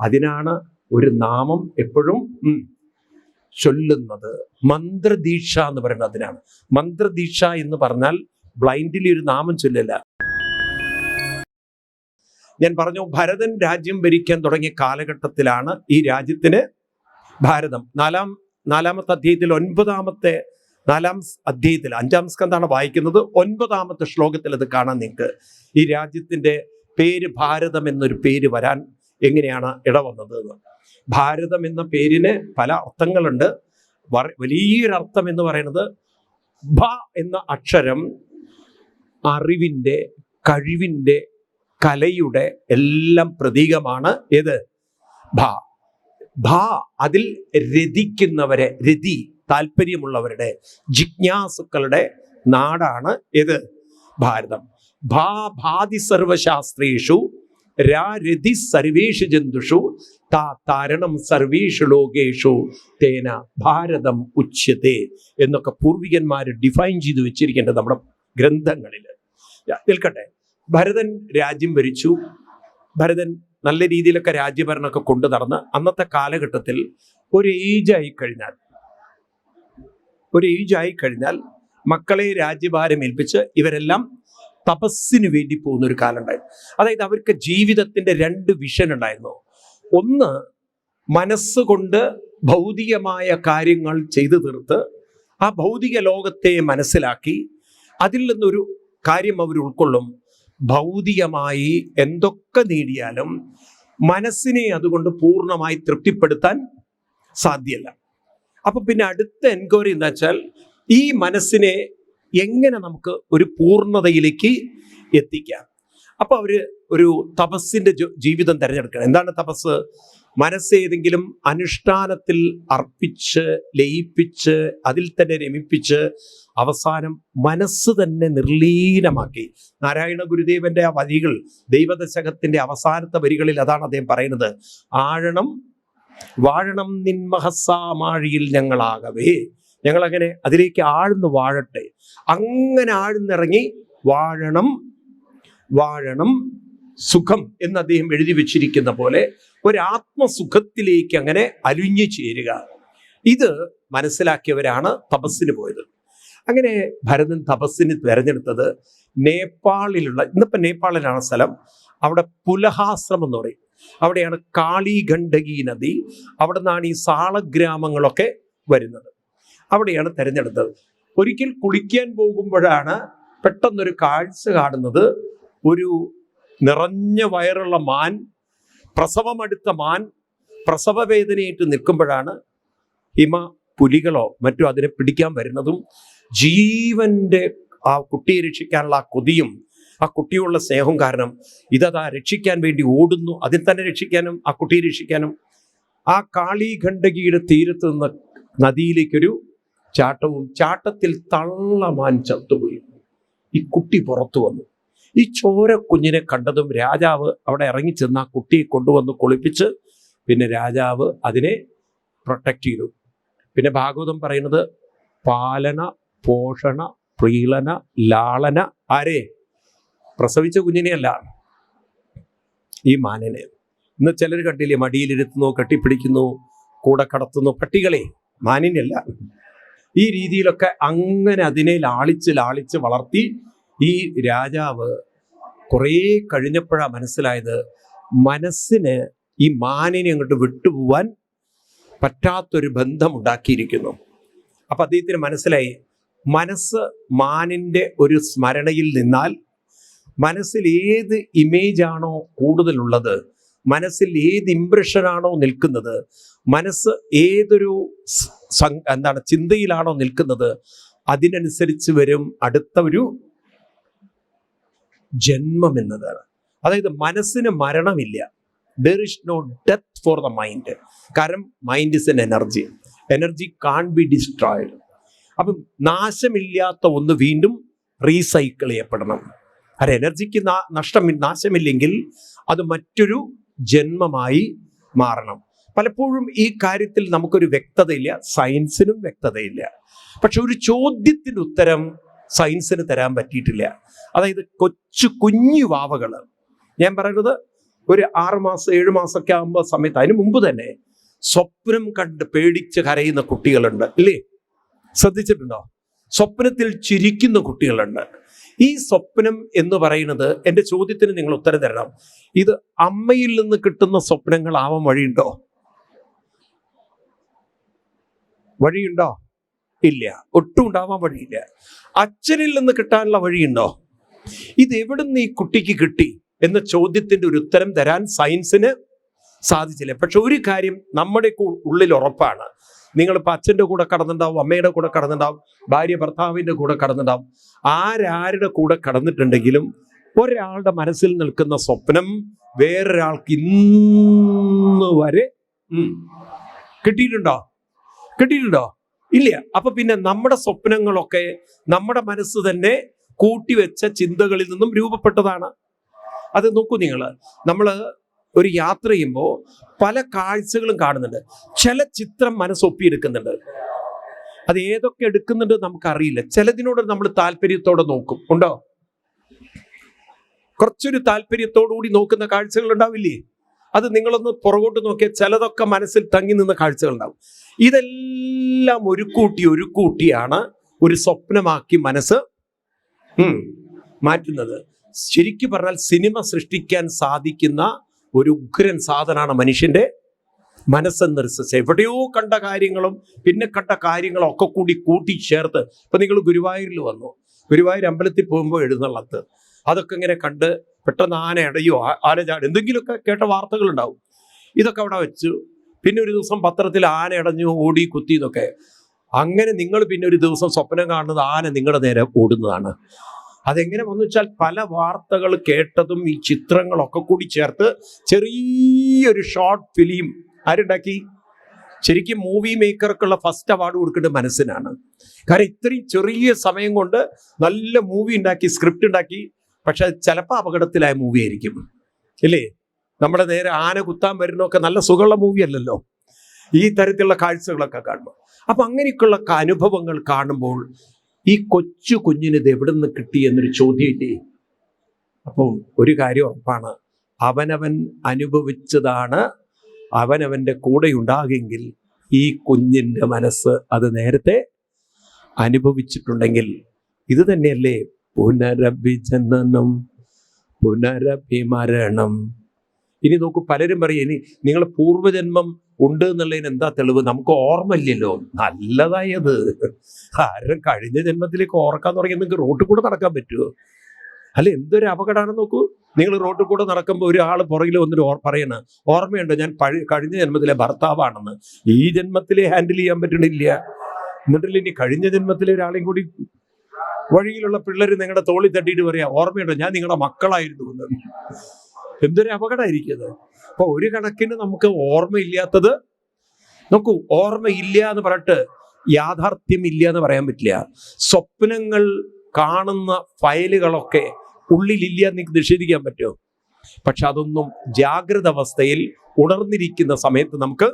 അതിനാണ് ഒരു നാമം എപ്പോഴും ചൊല്ലുന്നത്. മന്ത്രദീക്ഷ എന്ന് പറയുന്നത് അതിനാണ്. മന്ത്രദീക്ഷ എന്ന് പറഞ്ഞാൽ ബ്ലൈൻഡിലി ഒരു നാമം ചൊല്ലില്ല. ഞാൻ പറഞ്ഞു, ഭരതൻ രാജ്യം ഭരിക്കാൻ തുടങ്ങിയ കാലഘട്ടത്തിലാണ് ഈ രാജ്യത്തിന് ഭാരതം നാലാമത്തെ അധ്യായത്തിൽ 4ാം അധ്യായത്തിൽ 5ാം സ്കന്ധാണ് വായിക്കുന്നത്. 9ാമത്തെ ശ്ലോകത്തിൽ അത് കാണാൻ നിങ്ങൾക്ക്. ഈ രാജ്യത്തിന്റെ പേര് ഭാരതം എന്നൊരു പേര് വരാൻ എങ്ങനെയാണ് ഇടവന്നത് എന്ന്. ഭാരതം എന്ന പേരിന് പല അർത്ഥങ്ങളുണ്ട്. വലിയൊരർത്ഥം എന്ന് പറയുന്നത് ഭ എന്ന അക്ഷരം അറിവിൻ്റെ, കഴിവിൻ്റെ, കലയുടെ എല്ലാം പ്രതീകമാണ്. ഏത്? ഭ. അതിൽ രതിക്കുന്നവരെ, രതി താല്പര്യമുള്ളവരുടെ, ജിജ്ഞാസുക്കളുടെ നാടാണ് ഏത്? ഭാരതം. ഭാതി സർവശാസ്ത്രേഷു രതി സർവേഷു ജന്തുഷു താരണം സർവേഷു ലോകേഷു തേന ഭാരതം ഉച്യത്തെ എന്നൊക്കെ പൂർവികന്മാർ ഡിഫൈൻ ചെയ്ത് വെച്ചിരിക്കേണ്ടത് നമ്മുടെ ഗ്രന്ഥങ്ങളിൽ. നിൽക്കട്ടെ, ഭരതൻ രാജ്യം ഭരിച്ചു. ഭരതൻ നല്ല രീതിയിലൊക്കെ രാജ്യഭരണമൊക്കെ കൊണ്ടു നടന്ന് അന്നത്തെ കാലഘട്ടത്തിൽ ഒരു ഏജായി കഴിഞ്ഞാൽ മക്കളെ രാജ്യഭാരം ഏൽപ്പിച്ച് ഇവരെല്ലാം തപസ്സിന് വേണ്ടി പോകുന്ന ഒരു കാലം ഉണ്ടായിരുന്നു. അതായത് അവർക്ക് ജീവിതത്തിന്റെ 2 വിഷൻ ഉണ്ടായിരുന്നു. ഒന്ന്, മനസ്സുകൊണ്ട് ഭൗതികമായ കാര്യങ്ങൾ ചെയ്തു തീർത്ത് ആ ഭൗതിക ലോകത്തെ മനസ്സിലാക്കി അതിൽ നിന്നൊരു കാര്യം അവർ ഉൾക്കൊള്ളും. ഭൗതികമായി എന്തൊക്കെ നേടിയാലും മനസ്സിനെ അതുകൊണ്ട് പൂർണ്ണമായി തൃപ്തിപ്പെടുത്താൻ സാധ്യമല്ല. അപ്പൊ പിന്നെ അടുത്ത എൻക്വയറി എന്താ വെച്ചാൽ, ഈ മനസ്സിനെ എങ്ങനെ നമുക്ക് ഒരു പൂർണ്ണതയിലേക്ക് എത്തിക്കാം. അപ്പൊ അവര് ഒരു തപസ്സിന്റെ ജീവിതം തിരഞ്ഞെടുക്കണം. എന്താണ് തപസ്? മനസ്സേതെങ്കിലും അനുഷ്ഠാനത്തിൽ അർപ്പിച്ച് ലയിപ്പിച്ച് അതിൽ തന്നെ രമിപ്പിച്ച് അവസാനം മനസ്സ് തന്നെ നിർലീനമാക്കി. നാരായണ ഗുരുദേവന്റെ ആ വരികൾ, ദൈവദശകത്തിന്റെ അവസാനത്തെ വരികളിൽ അതാണ് അദ്ദേഹം പറയുന്നത്. വാഴണം നിൻമഹസാമാഴിയിൽ ഞങ്ങളാകവേ. ഞങ്ങളങ്ങനെ അതിലേക്ക് ആഴ്ന്നു വാഴട്ടെ. അങ്ങനെ ആഴ്ന്നിറങ്ങി വാഴണം സുഖം എന്ന് അദ്ദേഹം എഴുതി വെച്ചിരിക്കുന്ന പോലെ ഒരാത്മസുഖത്തിലേക്ക് അങ്ങനെ അലിഞ്ഞു ചേരുക. ഇത് മനസ്സിലാക്കിയവരാണ് തപസ്സിന് പോയത്. അങ്ങനെ ഭരതൻ തപസ്സിന് തിരഞ്ഞെടുത്തത് നേപ്പാളിലുള്ള, ഇന്നിപ്പോൾ നേപ്പാളിലാണ് സ്ഥലം, അവിടെ പുലഹാശ്രമം എന്ന് പറയും. അവിടെയാണ് കാളിഗണ്ഡകി നദി. അവിടെ നിന്നാണ് ഈ സാളഗ്രാമങ്ങളൊക്കെ വരുന്നത്. അവിടെയാണ് തിരഞ്ഞെടുത്തത്. ഒരിക്കൽ കുളിക്കാൻ പോകുമ്പോഴാണ് പെട്ടെന്നൊരു കാഴ്ച കാണുന്നത്. ഒരു നിറഞ്ഞ വയറുള്ള മാൻ, പ്രസവമെടുത്ത മാൻ പ്രസവവേദനയായിട്ട് നിൽക്കുമ്പോഴാണ് പുലികളോ മറ്റോ അതിനെ പിടിക്കാൻ വരുന്നതും ജീവന്റെ ആ കുട്ടിയെ രക്ഷിക്കാനുള്ള ആ കൊതിയും ആ കുട്ടിയുള്ള സ്നേഹവും കാരണം ഇതാ രക്ഷിക്കാൻ വേണ്ടി ഓടുന്നു. അതിൽ തന്നെ രക്ഷിക്കാനും ആ കുട്ടിയെ രക്ഷിക്കാനും ആ കാളിഗണ്ഡകിയുടെ തീരത്ത് നിന്ന് നദിയിലേക്കൊരു ചാട്ടത്തിൽ തള്ളമാൻ ചത്തുപോയി. ഈ കുട്ടി പുറത്തു വന്നു. ഈ ചോര കുഞ്ഞിനെ കണ്ടതും രാജാവ് അവിടെ ഇറങ്ങിച്ചെന്ന് ആ കുട്ടിയെ കൊണ്ടുവന്ന് കുളിപ്പിച്ച് പിന്നെ രാജാവ് അതിനെ പ്രൊട്ടക്റ്റ് ചെയ്തു. പിന്നെ ഭാഗവതം പറയുന്നത് പാലന, പോഷണ, പ്രീളന, ലാളന, ആരെ? പ്രസവിച്ച കുഞ്ഞിനെയല്ല, ഈ മാനിനെ. ഇന്ന് ചിലർ കണ്ടില്ലേ, മടിയിലിരുത്തുന്നു, കെട്ടിപ്പിടിക്കുന്നു, കൂടെ കടത്തുന്നു. പട്ടികളെ, മാനിനല്ല. ഈ രീതിയിലൊക്കെ അങ്ങനെ അതിനെ ലാളിച്ച് വളർത്തി. ഈ രാജാവ് കുറേ കഴിഞ്ഞപ്പോഴാണ് മനസ്സിലായത്, മനസ്സിന് ഈ മാനിനെ അങ്ങോട്ട് വിട്ടുപോവാൻ പറ്റാത്തൊരു ബന്ധമുണ്ടാക്കിയിരിക്കുന്നു. അപ്പം അദ്ദേഹത്തിന് മനസ്സിലായി, മനസ്സ് മാനിൻ്റെ ഒരു സ്മരണയിൽ നിന്നാൽ മനസ്സിൽ ഏത് ഇമേജാണോ കൂടുതലുള്ളത്, മനസ്സിൽ ഏത് ഇംപ്രഷനാണോ നിൽക്കുന്നത്, മനസ്സ് ഏതൊരു ചിന്തയിലാണോ നിൽക്കുന്നത്, അതിനനുസരിച്ച് വരും അടുത്ത ഒരു ജന്മം എന്നതാണ്. അതായത് മനസ്സിന് മരണമില്ല. There is no death for the mind. കാരണം mind is an energy can't be destroyed. അപ്പം നാശമില്ലാത്ത ഒന്ന് വീണ്ടും റീസൈക്കിൾ ചെയ്യപ്പെടണം. അത് എനർജിക്ക് നാശമില്ലെങ്കിൽ അത് മറ്റൊരു ജന്മമായി മാറണം. പലപ്പോഴും ഈ കാര്യത്തിൽ നമുക്കൊരു വ്യക്തതയില്ല, സയൻസിനും വ്യക്തതയില്ല. പക്ഷെ ഒരു ചോദ്യത്തിന് ഉത്തരം സയൻസിന് തരാൻ പറ്റിയിട്ടില്ല. അതായത് കുഞ്ഞു വാവകൾ, ഞാൻ പറയുന്നത് ഒരു 6 മാസം 7 മാസമൊക്കെ ആകുമ്പോൾ സമയത്ത്, അതിന് മുമ്പ് തന്നെ സ്വപ്നം കണ്ട് പേടിച്ച് കരയുന്ന കുട്ടികളുണ്ട്, ഇല്ലേ? ശ്രദ്ധിച്ചിട്ടുണ്ടോ? സ്വപ്നത്തിൽ ചിരിക്കുന്ന കുട്ടികളുണ്ട്. ഈ സ്വപ്നം എന്ന് പറയുന്നത്, എൻ്റെ ചോദ്യത്തിന് നിങ്ങൾ ഉത്തരം തരണം, ഇത് അമ്മയിൽ നിന്ന് കിട്ടുന്ന സ്വപ്നങ്ങളാവാൻ വഴിയുണ്ടോ? വഴിയുണ്ടോ? ഇല്ല, ഒട്ടും ഉണ്ടാവാൻ വഴിയില്ല. അച്ഛനിൽ നിന്ന് കിട്ടാനുള്ള വഴിയുണ്ടോ? ഇത് എവിടുന്ന് ഈ കുട്ടിക്ക് കിട്ടി എന്ന ചോദ്യത്തിന്റെ ഒരു ഉത്തരം തരാൻ സയൻസിന് സാധിച്ചില്ല. പക്ഷെ ഒരു കാര്യം നമ്മുടെ ഉള്ളിൽ ഉറപ്പാണ്. നിങ്ങളിപ്പോൾ അച്ഛൻ്റെ കൂടെ കടന്നിട്ടുണ്ടാവും, അമ്മയുടെ കൂടെ കടന്നിട്ടുണ്ടാവും, ഭാര്യ ഭർത്താവിൻ്റെ കൂടെ കടന്നിട്ടുണ്ടാവും. ആരാരുടെ കൂടെ കടന്നിട്ടുണ്ടെങ്കിലും ഒരാളുടെ മനസ്സിൽ നിൽക്കുന്ന സ്വപ്നം വേറൊരാൾക്ക് ഇന്ന് വരെ കിട്ടിയിട്ടുണ്ടോ? ഇല്ല. അപ്പൊ പിന്നെ നമ്മുടെ സ്വപ്നങ്ങളൊക്കെ നമ്മുടെ മനസ്സ് തന്നെ കൂട്ടിവെച്ച ചിന്തകളിൽ നിന്നും രൂപപ്പെട്ടതാണ്. അത് നോക്കൂ നിങ്ങൾ, നമ്മൾ ഒരു യാത്ര ചെയ്യുമ്പോൾ പല കാഴ്ചകളും കാണുന്നുണ്ട്. ചില ചിത്രം മനസ്സൊപ്പിയെടുക്കുന്നുണ്ട്. അത് ഏതൊക്കെ എടുക്കുന്നുണ്ട് നമുക്കറിയില്ല. ചിലതിനോട് നമ്മൾ താല്പര്യത്തോടെ നോക്കും. ഉണ്ടോ? കുറച്ചൊരു താല്പര്യത്തോടുകൂടി നോക്കുന്ന കാഴ്ചകൾ ഉണ്ടാവില്ലേ? അത് നിങ്ങളൊന്ന് പുറകോട്ട് നോക്കിയാൽ ചിലതൊക്കെ മനസ്സിൽ തങ്ങി നിന്ന കാഴ്ചകൾ ഉണ്ടാവും. ഇതെല്ലാം ഒരു കൂട്ടിയാണ് ഒരു സ്വപ്നമാക്കി മനസ്സ് മാറ്റുന്നത്. ശരിക്കും പറഞ്ഞാൽ സിനിമ സൃഷ്ടിക്കാൻ സാധിക്കുന്ന ഒരു ഉഗ്രൻ സാധനമാണ് മനുഷ്യന്റെ മനസ്സെന്ന് റിസർച്ച്. എവിടെയോ കണ്ട കാര്യങ്ങളും പിന്നെ കണ്ട കാര്യങ്ങളും ഒക്കെ കൂടി കൂട്ടിച്ചേർത്ത്, ഇപ്പൊ നിങ്ങൾ ഗുരുവായൂരിൽ വന്നു, ഗുരുവായൂർ അമ്പലത്തിൽ പോകുമ്പോൾ എഴുന്നള്ളത്ത്, അതൊക്കെ ഇങ്ങനെ കണ്ട് പെട്ടെന്ന് ആന അടയോ ആന ചാട് എന്തെങ്കിലുമൊക്കെ കേട്ട വാർത്തകളുണ്ടാവും. ഇതൊക്കെ അവിടെ വെച്ചു. പിന്നെ ഒരു ദിവസം പത്രത്തിൽ ആന അടഞ്ഞു, ഓടി, കുത്തി എന്നൊക്കെ. അങ്ങനെ നിങ്ങൾ പിന്നെ ഒരു ദിവസം സ്വപ്നം കാണുന്നത് ആന നിങ്ങളുടെ നേരെ ഓടുന്നതാണ്. അതെങ്ങനെ വന്നു വെച്ചാൽ പല വാർത്തകൾ കേട്ടതും ഈ ചിത്രങ്ങളൊക്കെ കൂടി ചേർത്ത് ചെറിയൊരു ഷോർട്ട് ഫിലിം ആരുണ്ടാക്കി? ശരിക്കും മൂവി മേക്കർക്കുള്ള ഫസ്റ്റ് അവാർഡ് കൊടുക്കേണ്ടത് മനസ്സിനാണ്. കാരണം ഇത്രയും ചെറിയ സമയം കൊണ്ട് നല്ല മൂവി ഉണ്ടാക്കി, സ്ക്രിപ്റ്റ് ഉണ്ടാക്കി. പക്ഷെ ചിലപ്പോൾ അപകടത്തിലായ മൂവി ആയിരിക്കും, ഇല്ലേ? നമ്മുടെ നേരെ ആന കുത്താൻ വരുന്നൊക്കെ നല്ല സുഖമുള്ള മൂവി അല്ലല്ലോ ഈ തരത്തിലുള്ള കാഴ്ചകളൊക്കെ കാണുമ്പോൾ. അപ്പൊ അങ്ങനെയൊക്കെയുള്ള അനുഭവങ്ങൾ കാണുമ്പോൾ ഈ കൊച്ചു കുഞ്ഞിന് ഇത് എവിടെ നിന്ന് കിട്ടി എന്നൊരു ചോദ്യമില്ലേ? അപ്പം ഒരു കാര്യം ഉറപ്പാണ്, അവനവൻ അനുഭവിച്ചതാണ് അവനവൻ്റെ കൂടെ ഉണ്ടാകെങ്കിൽ ഈ കുഞ്ഞിൻ്റെ മനസ്സ് അത് നേരത്തെ അനുഭവിച്ചിട്ടുണ്ടെങ്കിൽ ഇത് തന്നെയല്ലേ പുനരഭിജനനം പുനരഭിമരണം. ഇനി നോക്കൂ, പലരും പറയും ഇനി നിങ്ങൾ പൂർവ്വജന്മം ഉണ്ട് എന്നുള്ളതിന് എന്താ തെളിവ്? നമുക്ക് ഓർമ്മയില്ലല്ലോ. നല്ലതായത് ആരും കഴിഞ്ഞ ജന്മത്തിലേക്ക് ഓർക്കാൻ തുടങ്ങി നിങ്ങൾക്ക് റോട്ടിൽ കൂടെ നടക്കാൻ പറ്റുമോ? അല്ല, എന്തൊരു അപകടമാണെന്ന് നോക്കൂ. നിങ്ങൾ റോട്ടിൽ കൂടെ നടക്കുമ്പോൾ ഒരാൾ പുറകിൽ വന്നിട്ട് പറയണ ഓർമ്മയുണ്ടോ ഞാൻ കഴിഞ്ഞ ജന്മത്തിലെ ഭർത്താവാണെന്ന്. ഈ ജന്മത്തിലെ ഹാൻഡിൽ ചെയ്യാൻ പറ്റണില്ല. എന്നിട്ടില്ല ഇനി കഴിഞ്ഞ ജന്മത്തിലെ ഒരാളെയും കൂടി വഴിയിലുള്ള പിള്ളേർ നിങ്ങളുടെ തോളിൽ തട്ടിയിട്ട് പറയാ ഓർമ്മയുണ്ടോ ഞാൻ നിങ്ങളുടെ മക്കളായിരുന്നു എന്ന്. എന്തൊരു അപകടമായിരിക്കുന്നത്. അപ്പൊ ഒരു കണക്കിന് നമുക്ക് ഓർമ്മയില്ലാത്തത് നോക്കൂ, ഓർമ്മയില്ല എന്ന് പറഞ്ഞിട്ട് യാഥാർത്ഥ്യമില്ല എന്ന് പറയാൻ പറ്റില്ല. സ്വപ്നങ്ങൾ കാണുന്ന ഫയലുകളൊക്കെ ഉള്ളിലില്ല എന്ന് നിഷേധിക്കാൻ പറ്റുമോ? പക്ഷെ അതൊന്നും ജാഗ്രത അവസ്ഥയിൽ ഉണർന്നിരിക്കുന്ന സമയത്ത് നമുക്ക്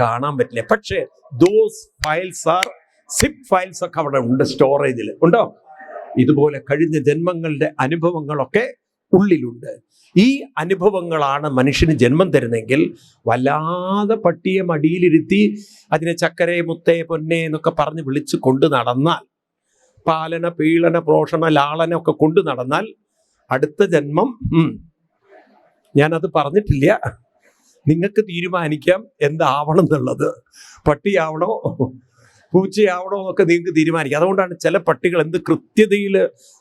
കാണാൻ പറ്റില്ല. പക്ഷെ those files are zip files ഒക്കെ അവിടെ ഉണ്ട്, സ്റ്റോറേജിൽ ഉണ്ടോ? ഇതുപോലെ കഴിഞ്ഞ ജന്മങ്ങളുടെ അനുഭവങ്ങളൊക്കെ ഉള്ളിലുണ്ട്. ഈ അനുഭവങ്ങളാണ് മനുഷ്യന് ജന്മം തരുന്നെങ്കിൽ വല്ലാതെ പട്ടിയെ മടിയിലിരുത്തി അതിനെ ചക്കരെ മുത്തേ പൊന്നെ എന്നൊക്കെ പറഞ്ഞ് വിളിച്ച് കൊണ്ടു നടന്നാൽ, പാലന പീളന പോഷണ ലാളന ഒക്കെ കൊണ്ടു നടന്നാൽ അടുത്ത ജന്മം ഞാനത് പറഞ്ഞിട്ടില്ല, നിങ്ങൾക്ക് തീരുമാനിക്കാം എന്താവണം എന്നുള്ളത്. പട്ടിയാവണോ പൂച്ചയാവണോ എന്നൊക്കെ നിങ്ങൾക്ക് തീരുമാനിക്കാം. അതുകൊണ്ടാണ് ചില പട്ടികൾ എന്ത് കൃത്യതയിൽ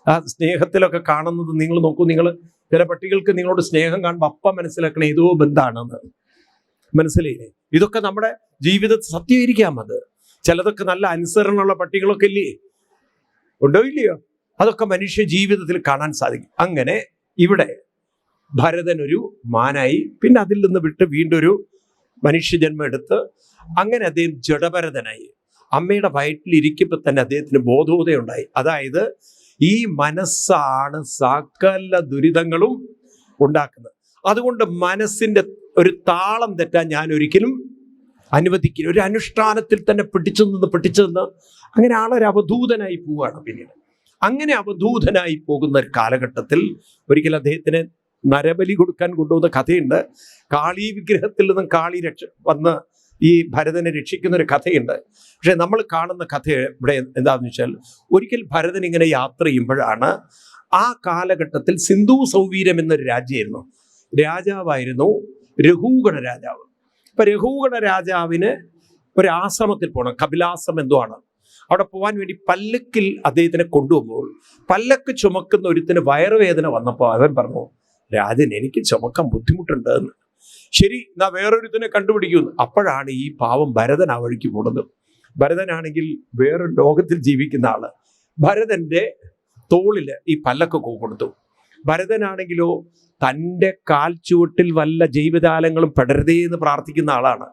ആ സ്നേഹത്തിലൊക്കെ കാണുന്നത്. നിങ്ങൾ നോക്കൂ, നിങ്ങൾ ചില പട്ടികൾക്ക് നിങ്ങളോട് സ്നേഹം കാണുമ്പോൾ അപ്പം മനസ്സിലാക്കണം ഏതോ ബന്ധാണെന്ന്. മനസ്സിലായില്ലേ? ഇതൊക്കെ നമ്മുടെ ജീവിതത്തിൽ സത്യമായിരിക്കാം. അത് ചിലതൊക്കെ നല്ല അനുസരണമുള്ള പട്ടികളൊക്കെ ഇല്ലേ, ഉണ്ടോ ഇല്ലയോ? അതൊക്കെ മനുഷ്യ ജീവിതത്തിൽ കാണാൻ സാധിക്കും. അങ്ങനെ ഇവിടെ ഭരതൻ ഒരു മാനായി, പിന്നെ അതിൽ നിന്ന് വിട്ട് വീണ്ടും ഒരു മനുഷ്യജന്മം എടുത്ത് അങ്ങനെ അദ്ദേഹം ജഡഭരതനായി. അമ്മയുടെ വയറ്റിലിരിക്കുമ്പോൾ തന്നെ അദ്ദേഹത്തിന് ബോധോദയുണ്ടായി. അതായത് ഈ മനസ്സാണ് സകല ദുരിതങ്ങളും ഉണ്ടാക്കുന്നത്. അതുകൊണ്ട് മനസ്സിന്റെ ഒരു താളം തെറ്റാൻ ഞാൻ ഒരിക്കലും അനുവദിക്കില്ല. ഒരു അനുഷ്ഠാനത്തിൽ തന്നെ പിടിച്ചു നിന്ന് അങ്ങനെ ആളൊരു അവധൂതനായി പോവുകയാണ്. പിന്നീട് അങ്ങനെ അവധൂതനായി പോകുന്ന ഒരു കാലഘട്ടത്തിൽ ഒരിക്കൽ അദ്ദേഹത്തിന് നരബലി കൊടുക്കാൻ കൊണ്ടുപോകുന്ന കഥയുണ്ട്. കാളി വിഗ്രഹത്തിൽ നിന്നും കാളി വന്ന് ഈ ഭരതനെ രക്ഷിക്കുന്ന ഒരു കഥയുണ്ട്. പക്ഷെ നമ്മൾ കാണുന്ന കഥ ഇവിടെ എന്താണെന്ന് വെച്ചാൽ, ഒരിക്കൽ ഭരതൻ ഇങ്ങനെ യാത്ര ചെയ്യുമ്പോഴാണ്, ആ കാലഘട്ടത്തിൽ സിന്ധു സൗവീരം എന്നൊരു രാജ്യമായിരുന്നു. രാജാവായിരുന്നു രഘുഗണ രാജാവ്. അപ്പൊ രഘുഗണ രാജാവിന് ഒരു ആശ്രമത്തിൽ പോകണം, കപിലാശ്രമം എന്തോ ആണ്. അവിടെ പോകാൻ വേണ്ടി പല്ലക്കിൽ അദ്ദേഹത്തിനെ കൊണ്ടുപോകുമ്പോൾ പല്ലക്ക് ചുമക്കുന്ന ഒരുത്തിന് വയറുവേദന വന്നപ്പോൾ അവൻ പറഞ്ഞു, രാജൻ എനിക്ക് ചുമക്കാൻ ബുദ്ധിമുട്ടുണ്ട് എന്ന്. ശരി, എന്നാ വേറൊരുത്തിനെ കണ്ടുപിടിക്കുന്നു. അപ്പോഴാണ് ഈ പാവം ഭരതൻ ആ വഴിക്ക് പോകുന്നത്. ഭരതനാണെങ്കിൽ വേറൊരു ലോകത്തിൽ ജീവിക്കുന്ന ആള്. ഭരതന്റെ തോളിൽ ഈ പല്ലക്ക് കൊടുത്തു. ഭരതനാണെങ്കിലോ തൻ്റെ കാൽ ചുവട്ടിൽ വല്ല ജൈവജാലങ്ങളും പെടരുതേ എന്ന് പ്രാർത്ഥിക്കുന്ന ആളാണ്.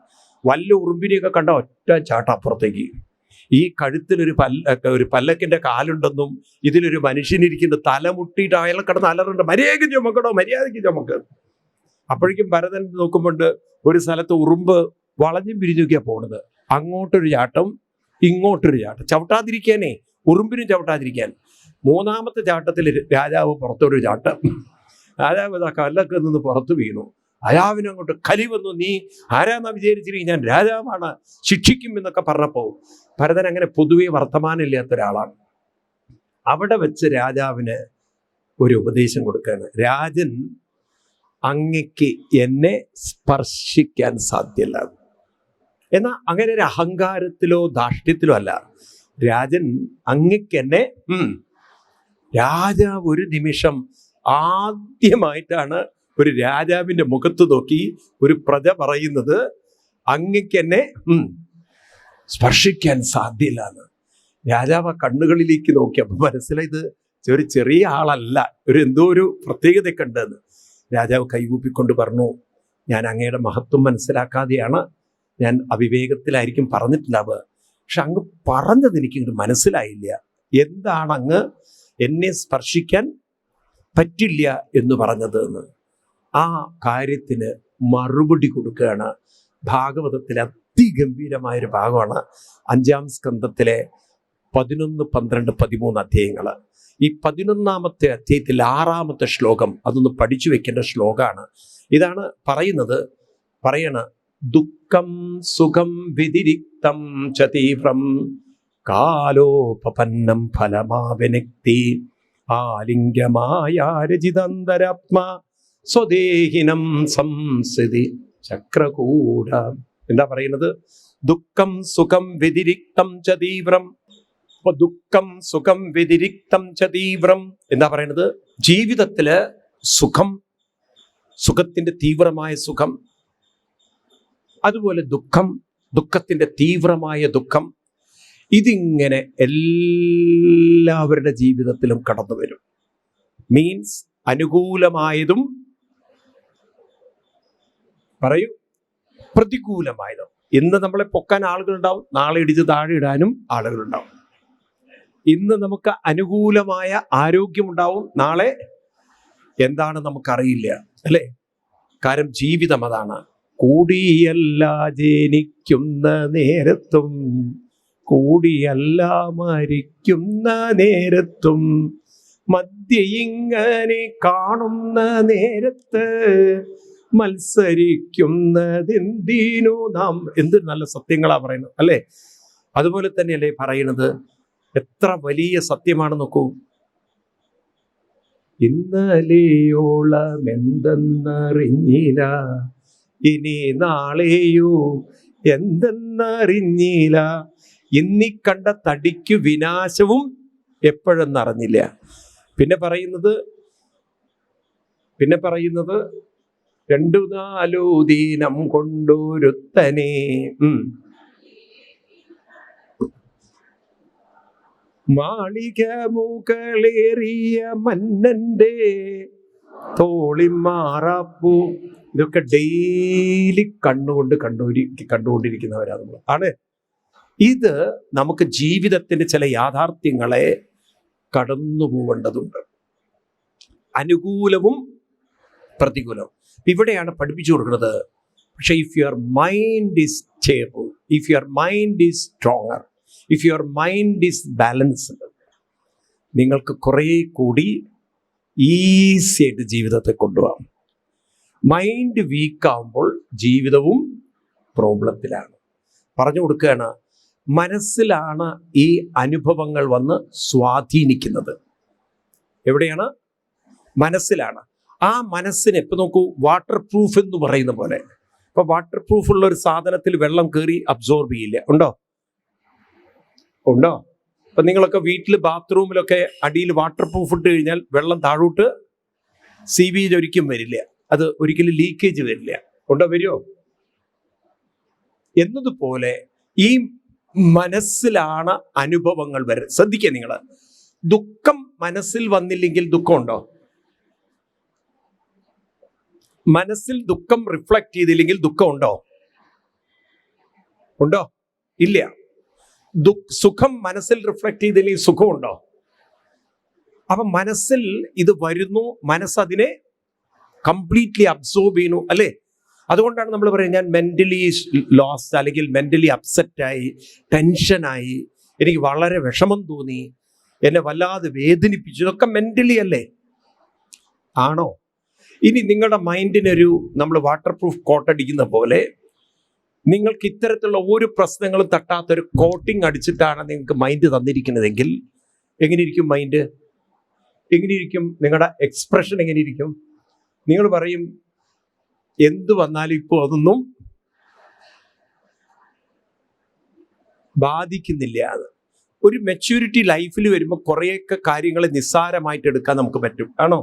വല്ല ഉറുമ്പിനെയൊക്കെ കണ്ട ഒറ്റ ചാട്ടം അപ്പുറത്തേക്ക്. ഈ കഴുത്തിലൊരു പല്ലക്കിന്റെ കാലുണ്ടെന്നും ഇതിലൊരു മനുഷ്യനിരിക്കുന്ന തലമുട്ടിയിട്ട് അയാൾ കിടന്ന് അലറുണ്ട്, മര്യാദയ്ക്ക് ചുമക്കണോ, മര്യാദയ്ക്ക് ചുമക്ക്. അപ്പോഴേക്കും ഭരതൻ നോക്കുമ്പോണ്ട് ഒരു സ്ഥലത്ത് ഉറുമ്പ് വളഞ്ഞും പിരിഞ്ഞൊക്കെയാ പോണത്. അങ്ങോട്ടൊരു ചാട്ടം, ഇങ്ങോട്ടൊരു ചാട്ടം, ചവിട്ടാതിരിക്കാനേ, ഉറുമ്പിനും ചവിട്ടാതിരിക്കാൻ. മൂന്നാമത്തെ ചാട്ടത്തിൽ രാജാവ് പുറത്തൊരു ചാട്ടം. രാജാവ് കല്ലൊക്കെ നിന്ന് പുറത്ത് വീണു. രാജാവിനങ്ങോട്ട് കലി വന്നു. നീ ആരാന്നാ വിചാരിച്ചിരിക്കും, ഞാൻ രാജാവാണ്, ശിക്ഷിക്കും എന്നൊക്കെ പറഞ്ഞപ്പോൾ ഭരതൻ അങ്ങനെ പൊതുവെ വർത്തമാനമില്ലാത്ത ഒരാളാണ്. അവിടെ വെച്ച് രാജാവിന് ഒരു ഉപദേശം കൊടുക്കുകയാണ്. രാജൻ, അങ്ങയ്ക്ക് എന്നെ സ്പർശിക്കാൻ സാധ്യമല്ല. എന്നാൽ അങ്ങനെ ഒരു അഹങ്കാരത്തിലോ ധാർഷ്ട്യത്തിലോ അല്ല. രാജൻ, അങ്ങയ്ക്ക് എന്നെ രാജാവ് ഒരു നിമിഷം ആദ്യമായിട്ടാണ് ഒരു രാജാവിന്റെ മുഖത്ത് നോക്കി ഒരു പ്രജ പറയുന്നത്, അങ്ങയ്ക്ക് എന്നെ സ്പർശിക്കാൻ സാധ്യമില്ലാന്ന്. രാജാവ് ആ കണ്ണുകളിലേക്ക് നോക്കി. അപ്പൊ മനസ്സിലായത് ഒരു ചെറിയ ആളല്ല, എന്തോ ഒരു പ്രത്യേകതയൊക്കെ ഉണ്ടെന്ന്. രാജാവ് കൈകൂപ്പിക്കൊണ്ട് പറഞ്ഞു, ഞാൻ അങ്ങയുടെ മഹത്വം മനസ്സിലാക്കാതെയാണ്, ഞാൻ അവിവേകത്തിലായിരിക്കും പറഞ്ഞിട്ടുണ്ടാവുക. പക്ഷെ അങ്ങ് പറഞ്ഞത് എനിക്കിങ്ങോട്ട് മനസ്സിലായില്ല. എന്താണ് അങ്ങ് എന്നെ സ്പർശിക്കാൻ പറ്റില്ല എന്ന് പറഞ്ഞത് എന്ന്. ആ കാര്യത്തിന് മറുപടി കൊടുക്കുകയാണ്. ഭാഗവതത്തിലെ അതിഗംഭീരമായൊരു ഭാഗമാണ് 5-ാം സ്കന്ധത്തിലെ 11, 12, 13 അധ്യായങ്ങൾ. ഈ 11-ാമത്തെ അധ്യായത്തിൽ 6-ാമത്തെ ശ്ലോകം അതൊന്ന് പഠിച്ചു വെക്കേണ്ട ശ്ലോകമാണ്. ഇതാണ് പറയണ ദുഃഖം സുഖം വ്യതിരിക്തം ച തീവ്രം കാലോപപന്നം ഫലമാവനക്തി ആലിംഗ്യമായാരജിതന്തരാത്മാ സ്വദേഹിനം സംസ്ഥിതി ചക്രകൂട. എന്താ പറയുന്നത്? ദുഃഖം സുഖം വ്യതിരിക്തം ച തീവ്രം. അപ്പൊ ദുഃഖം സുഖം വ്യതിരിക്തം ച തീവ്രം എന്താ പറയുന്നത്? ജീവിതത്തില് സുഖം, സുഖത്തിന്റെ തീവ്രമായ സുഖം, അതുപോലെ ദുഃഖം, ദുഃഖത്തിന്റെ തീവ്രമായ ദുഃഖം, ഇതിങ്ങനെ എല്ലാവരുടെ ജീവിതത്തിലും കടന്നു വരും. മീൻസ് അനുകൂലമായതും പറയൂ, പ്രതികൂലമായതും. ഇന്ന് നമ്മളെ പൊക്കാൻ ആളുകളുണ്ടാവും, നാളെ ഇടിച്ച് താഴെ ഇടാനും ആളുകളുണ്ടാവും. ഇന്ന് നമുക്ക് അനുകൂലമായ ആരോഗ്യമുണ്ടാവും, നാളെ എന്താണ് നമുക്കറിയില്ല, അല്ലേ? കാരണം ജീവിതം അതാണ്. കൂടിയല്ല ജനിക്കുന്ന നേരത്തും കൂടിയല്ല മരിക്കുന്ന നേരത്തും മധ്യ ഇങ്ങനെ കാണുന്ന നേരത്ത് മത്സരിക്കുന്നതെന്തിനു നാം. എന്ത് നല്ല സത്യങ്ങളാ പറയുന്നത്, അല്ലേ? അതുപോലെ തന്നെയല്ലേ പറയുന്നത്? എത്ര വലിയ സത്യമാണ് നോക്കൂ. ഇന്നലെയോളം എന്തെന്നറിഞ്ഞില്ല, ഇനി നാളെയോ എന്തെന്നറിഞ്ഞില്ല, ഇന്നീ കണ്ട തടിക്കു വിനാശവും എപ്പോഴെന്നറിഞ്ഞില്ല. പിന്നെ പറയുന്നത് 2-4 ദീനം കൊണ്ടൊരുത്തനെ മാളിക മുകളേറിയ മന്നന്റെ തോളിമാറാപ്പൂ. ഇതൊക്കെ ഡെയിലി കണ്ടുകൊണ്ടിരിക്കുന്നവരാ നമ്മൾ ആണ്. ഇത് നമുക്ക് ജീവിതത്തിന്റെ ചില യാഥാർത്ഥ്യങ്ങളെ കടന്നു പോവേണ്ടതുണ്ട്, അനുകൂലവും പ്രതികൂലവും. ഇവിടെയാണ് പഠിപ്പിച്ചു കൊടുക്കുന്നത്. പക്ഷെ if your mind is stable, if your mind is stronger, if your mind is balanced, നിങ്ങൾക്ക് കുറേ കൂടി ഈസി ആയിട്ട് ജീവിതത്തെ കൊണ്ടുപോകാം. മൈൻഡ് വീക്കാവുമ്പോൾ ജീവിതവും പ്രോബ്ലത്തിലാണ്. പറഞ്ഞു കൊടുക്കുകയാണ്, മനസ്സിലാണ് ഈ അനുഭവങ്ങൾ വന്ന് സ്വാധീനിക്കുന്നത്. എവിടെയാണ്? മനസ്സിലാണ്. ആ മനസ്സിന് ഇപ്പം നോക്കൂ, വാട്ടർ പ്രൂഫ് എന്ന് പറയുന്ന പോലെ, ഇപ്പൊ വാട്ടർ പ്രൂഫ് ഉള്ള ഒരു സാധനത്തിൽ വെള്ളം കയറി അബ്സോർബ് ചെയ്യില്ല. ഉണ്ടോ? ഇപ്പൊ നിങ്ങളൊക്കെ വീട്ടിൽ ബാത്റൂമിലൊക്കെ അടിയിൽ വാട്ടർ പ്രൂഫ് ഇട്ട് കഴിഞ്ഞാൽ വെള്ളം താഴോട്ട് സീവേജ് ഒരിക്കലും വരില്ല, അത് ഒരിക്കലും ലീക്കേജ് വരില്ല. വരുമോ? എന്നതുപോലെ ഈ മനസ്സിലാണ് അനുഭവങ്ങൾ വരുന്നത്. ശ്രദ്ധിക്കുക നിങ്ങൾ, ദുഃഖം മനസ്സിൽ വന്നില്ലെങ്കിൽ ദുഃഖമുണ്ടോ? മനസ്സിൽ ദുഃഖം റിഫ്ലക്ട് ചെയ്തില്ലെങ്കിൽ ദുഃഖമുണ്ടോ? ഇല്ല. സുഖം മനസ്സിൽ റിഫ്ലക്ട് ചെയ്തില്ലെങ്കിൽ സുഖമുണ്ടോ? അപ്പൊ മനസ്സിൽ ഇത് വരുന്നു, മനസ്സതിനെ കംപ്ലീറ്റ്ലി അബ്സോർബ് ചെയ്യുന്നു, അല്ലേ? അതുകൊണ്ടാണ് നമ്മൾ പറയുന്നത്, ഞാൻ മെന്റലി ലോസ്റ്റ് അല്ലെങ്കിൽ മെന്റലി അപ്സെറ്റായി, ടെൻഷനായി, എനിക്ക് വളരെ വിഷമം തോന്നി, എന്നെ വല്ലാതെ വേദനിപ്പിച്ചു. ഇതൊക്കെ മെന്റലി അല്ലേ? ആണോ? ഇനി നിങ്ങളുടെ മൈൻഡിനൊരു നമ്മൾ വാട്ടർ പ്രൂഫ് കോട്ടടിക്കുന്ന പോലെ നിങ്ങൾക്ക് ഇത്തരത്തിലുള്ള ഒരു പ്രശ്നങ്ങളും തട്ടാത്തൊരു കോട്ടിങ് അടിച്ചിട്ടാണ് നിങ്ങൾക്ക് മൈൻഡ് തന്നിരിക്കുന്നതെങ്കിൽ എങ്ങനെയിരിക്കും മൈൻഡ്? എങ്ങനെയിരിക്കും നിങ്ങളുടെ എക്സ്പ്രഷൻ? എങ്ങനെയിരിക്കും? നിങ്ങൾ പറയും, എന്ത് വന്നാലും ഇപ്പോൾ അതൊന്നും ബാധിക്കുന്നില്ല. അത് ഒരു മെച്യൂരിറ്റി ലൈഫിൽ വരുമ്പോൾ കുറേയൊക്കെ കാര്യങ്ങളെ നിസ്സാരമായിട്ട് എടുക്കാൻ നമുക്ക് പറ്റും. ആണോ?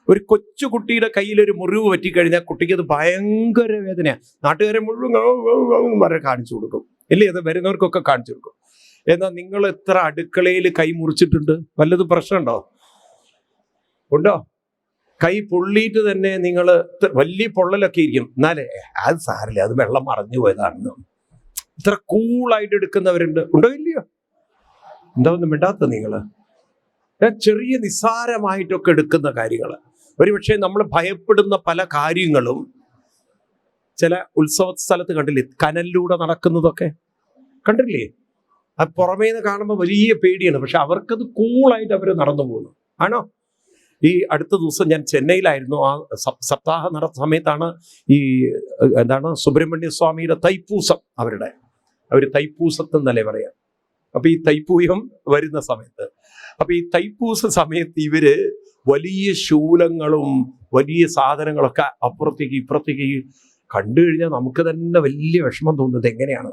ഒരു കൊച്ചു കുട്ടിയുടെ കയ്യിൽ ഒരു മുറിവ് പറ്റിക്കഴിഞ്ഞാൽ കുട്ടിക്ക് അത് ഭയങ്കര വേദനയാണ്. നാട്ടുകാരെ മുഴുവൻ വരെ കാണിച്ചു കൊടുക്കും, ഇല്ലേ? അത് വരുന്നവർക്കൊക്കെ കാണിച്ചു കൊടുക്കും. എന്നാൽ നിങ്ങൾ എത്ര അടുക്കളയിൽ കൈ മുറിച്ചിട്ടുണ്ട്? വല്ലതും പ്രശ്നമുണ്ടോ? കൈ പൊള്ളിയിട്ട് തന്നെ നിങ്ങൾ വലിയ പൊള്ളലൊക്കെ ഇരിക്കും, എന്നാലേ അത് സാരില്ല, അത് വെള്ളം മറഞ്ഞു പോയതാണെന്ന് ഇത്ര കൂളായിട്ട് എടുക്കുന്നവരുണ്ട്. ഇല്ലയോ? ഒന്നും മിണ്ടാത്ത നിങ്ങൾ? ചെറിയ നിസ്സാരമായിട്ടൊക്കെ എടുക്കുന്ന കാര്യങ്ങൾ. ഒരുപക്ഷെ നമ്മൾ ഭയപ്പെടുന്ന പല കാര്യങ്ങളും ചില ഉത്സവ സ്ഥലത്ത് കണ്ടില്ലേ, കനലിലൂടെ നടക്കുന്നതൊക്കെ കണ്ടില്ലേ? അത് പുറമേ നിന്ന് കാണുമ്പോൾ വലിയ പേടിയാണ്, പക്ഷെ അവർക്കത് കൂളായിട്ട് അവർ നടന്നു പോകുന്നു. ആണോ? ഈ അടുത്ത ദിവസം ഞാൻ ചെന്നൈയിലായിരുന്നു. ആ സപ്താഹ നടന്ന സമയത്താണ് ഈ സുബ്രഹ്മണ്യ സ്വാമിയുടെ തൈപ്പൂസം. അവർ തൈപ്പൂസത്തെന്നല്ലേ പറയാം. അപ്പൊ ഈ തൈപ്പൂയം വരുന്ന സമയത്ത്, അപ്പൊ ഈ തൈപ്പൂസ സമയത്ത് ഇവര് വലിയ ശൂലങ്ങളും വലിയ സാധനങ്ങളൊക്കെ അപ്പുറത്തേക്ക് ഇപ്പുറത്തേക്ക് കണ്ടു കഴിഞ്ഞാൽ നമുക്ക് തന്നെ വലിയ വിഷമം തോന്നുന്നത് എങ്ങനെയാണ്?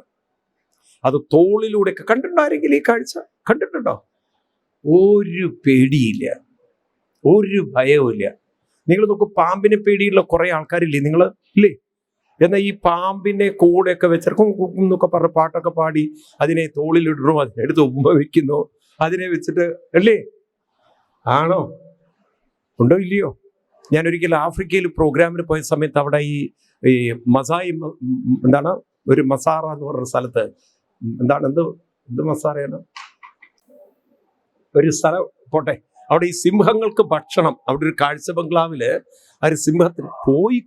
അത് തോളിലൂടെയൊക്കെ കണ്ടിട്ടുണ്ടാരെങ്കിൽ ഈ കാഴ്ച കണ്ടിട്ടുണ്ടോ? ഒരു പേടിയില്ല, ഒരു ഭയവുമില്ല. നിങ്ങൾ നോക്കൂ, പാമ്പിനെ പേടിയുള്ള കുറെ ആൾക്കാരില്ലേ? നിങ്ങൾ ഇല്ലേ? എന്നാൽ ഈ പാമ്പിനെ കൂടെയൊക്കെ വെച്ചിറക്കും എന്നൊക്കെ പറഞ്ഞ പാട്ടൊക്കെ പാടി അതിനെ തോളിലിടണോ, അതിനെടുത്ത് ഉമ്മ വെക്കുന്നു, അതിനെ വെച്ചിട്ട് അല്ലേ? ആണോ? ഇല്ലയോ? ഞാൻ ഒരിക്കലും ആഫ്രിക്കയിൽ പ്രോഗ്രാമിന് പോയ സമയത്ത് അവിടെ ഈ മസായി ഒരു മസാറ എന്ന് പറഞ്ഞ സ്ഥലത്ത് എന്ത് മസാറയാണ് ഒരു സ്ഥലം പോട്ടെ, അവിടെ ഈ സിംഹങ്ങൾക്ക് ഭക്ഷണം, അവിടെ ഒരു കാഴ്ച ബംഗ്ലാവില് ഒരു സിംഹത്തിന് പോയി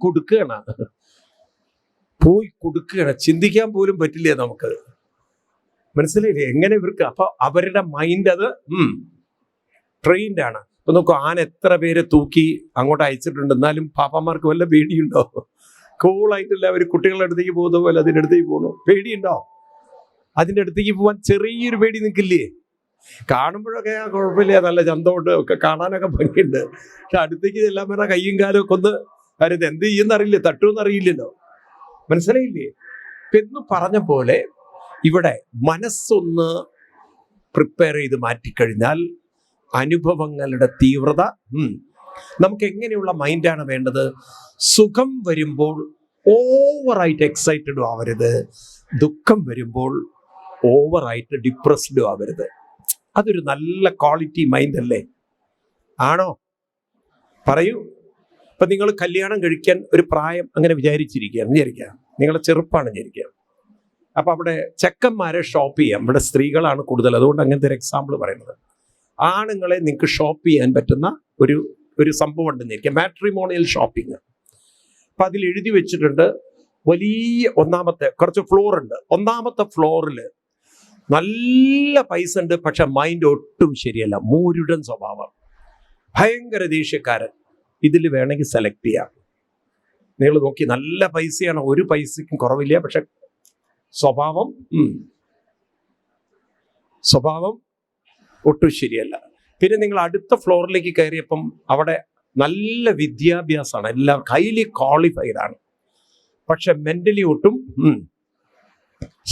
കൊടുക്കുകയാണ്. ചിന്തിക്കാൻ പോലും പറ്റില്ല നമുക്ക്. മനസ്സിലായില്ലേ എങ്ങനെ ഇവർക്ക്? അപ്പൊ അവരുടെ മൈൻഡ് അത് ട്രെയിൻഡ് ആണ്. ഇപ്പൊ നോക്കൂ, ആന എത്ര പേരെ തൂക്കി അങ്ങോട്ട് അയച്ചിട്ടുണ്ട്, എന്നാലും പാപ്പന്മാർക്ക് വല്ല പേടിയുണ്ടോ? കൂളായിട്ടില്ല അവർ കുട്ടികളുടെ അടുത്തേക്ക് പോകുന്ന പോലെ അതിൻ്റെ അടുത്തേക്ക് പോകണു. പേടിയുണ്ടോ? അതിൻ്റെ അടുത്തേക്ക് പോകാൻ ചെറിയൊരു പേടി നിൽക്കില്ലേ? കാണുമ്പോഴൊക്കെ കുഴപ്പമില്ല, നല്ല ചന്തമുണ്ട്, ഒക്കെ കാണാനൊക്കെ ഭംഗിയുണ്ട്. പക്ഷെ അടുത്തേക്ക് എല്ലാം പറഞ്ഞാൽ കയ്യും കാലും ഒക്കെ ഒന്ന് ഇത് എന്ത് ചെയ്യുന്നറിയില്ല, തട്ടുമെന്നറിയില്ലല്ലോ. മനസ്സിലായില്ലേ? എന്ന് പറഞ്ഞ പോലെ ഇവിടെ മനസ്സൊന്ന് പ്രിപ്പയർ ചെയ്ത് മാറ്റിക്കഴിഞ്ഞാൽ അനുഭവങ്ങളുടെ തീവ്രത നമുക്ക് എങ്ങനെയുള്ള മൈൻഡാണ് വേണ്ടത്? സുഖം വരുമ്പോൾ ഓവറായിട്ട് എക്സൈറ്റഡും ആവരുത്, ദുഃഖം വരുമ്പോൾ ഓവറായിട്ട് ഡിപ്രസ്ഡും ആവരുത്. അതൊരു നല്ല ക്വാളിറ്റി മൈൻഡ് അല്ലേ? ആണോ? പറയൂ. ഇപ്പം നിങ്ങൾ കല്യാണം കഴിക്കാൻ ഒരു പ്രായം അങ്ങനെ വിചാരിക്കാം, നിങ്ങളെ ചെറുപ്പാണ് വിചാരിക്കുക. അപ്പം അവിടെ ചെക്കന്മാരെ ഷോപ്പ് ചെയ്യാം. ഇവിടെ സ്ത്രീകളാണ് കൂടുതൽ, അതുകൊണ്ട് അങ്ങനത്തെ ഒരു എക്സാമ്പിൾ പറയുന്നത്. ആണുങ്ങളെ നിങ്ങൾക്ക് ഷോപ്പ് ചെയ്യാൻ പറ്റുന്ന ഒരു സംഭവം ഉണ്ടെന്നിരിക്കാം, മാട്രിമോണിയൽ ഷോപ്പിംഗ്. അപ്പം അതിൽ എഴുതി വെച്ചിട്ടുണ്ട്, വലിയ കുറച്ച് ഫ്ലോർ ഉണ്ട്. ഒന്നാമത്തെ ഫ്ലോറിൽ നല്ല പൈസ ഉണ്ട്, പക്ഷെ മൈൻഡ് ഒട്ടും ശരിയല്ല, മൂരുടൻ സ്വഭാവം. ഭയങ്കര ദേഷ്യക്കാരൻ. ഇതിൽ വേണമെങ്കിൽ സെലക്ട് ചെയ്യാം. നിങ്ങൾ നോക്കി, നല്ല പൈസയാണ്, ഒരു പൈസയ്ക്കും കുറവില്ല, പക്ഷെ സ്വഭാവം ഒട്ടും ശരിയല്ല. പിന്നെ നിങ്ങൾ അടുത്ത ഫ്ലോറിലേക്ക് കയറിയപ്പം അവിടെ നല്ല വിദ്യാഭ്യാസമാണ്, എല്ലാം ഹൈലി ക്വാളിഫൈഡ് ആണ്, പക്ഷെ മെന്റലി ഒട്ടും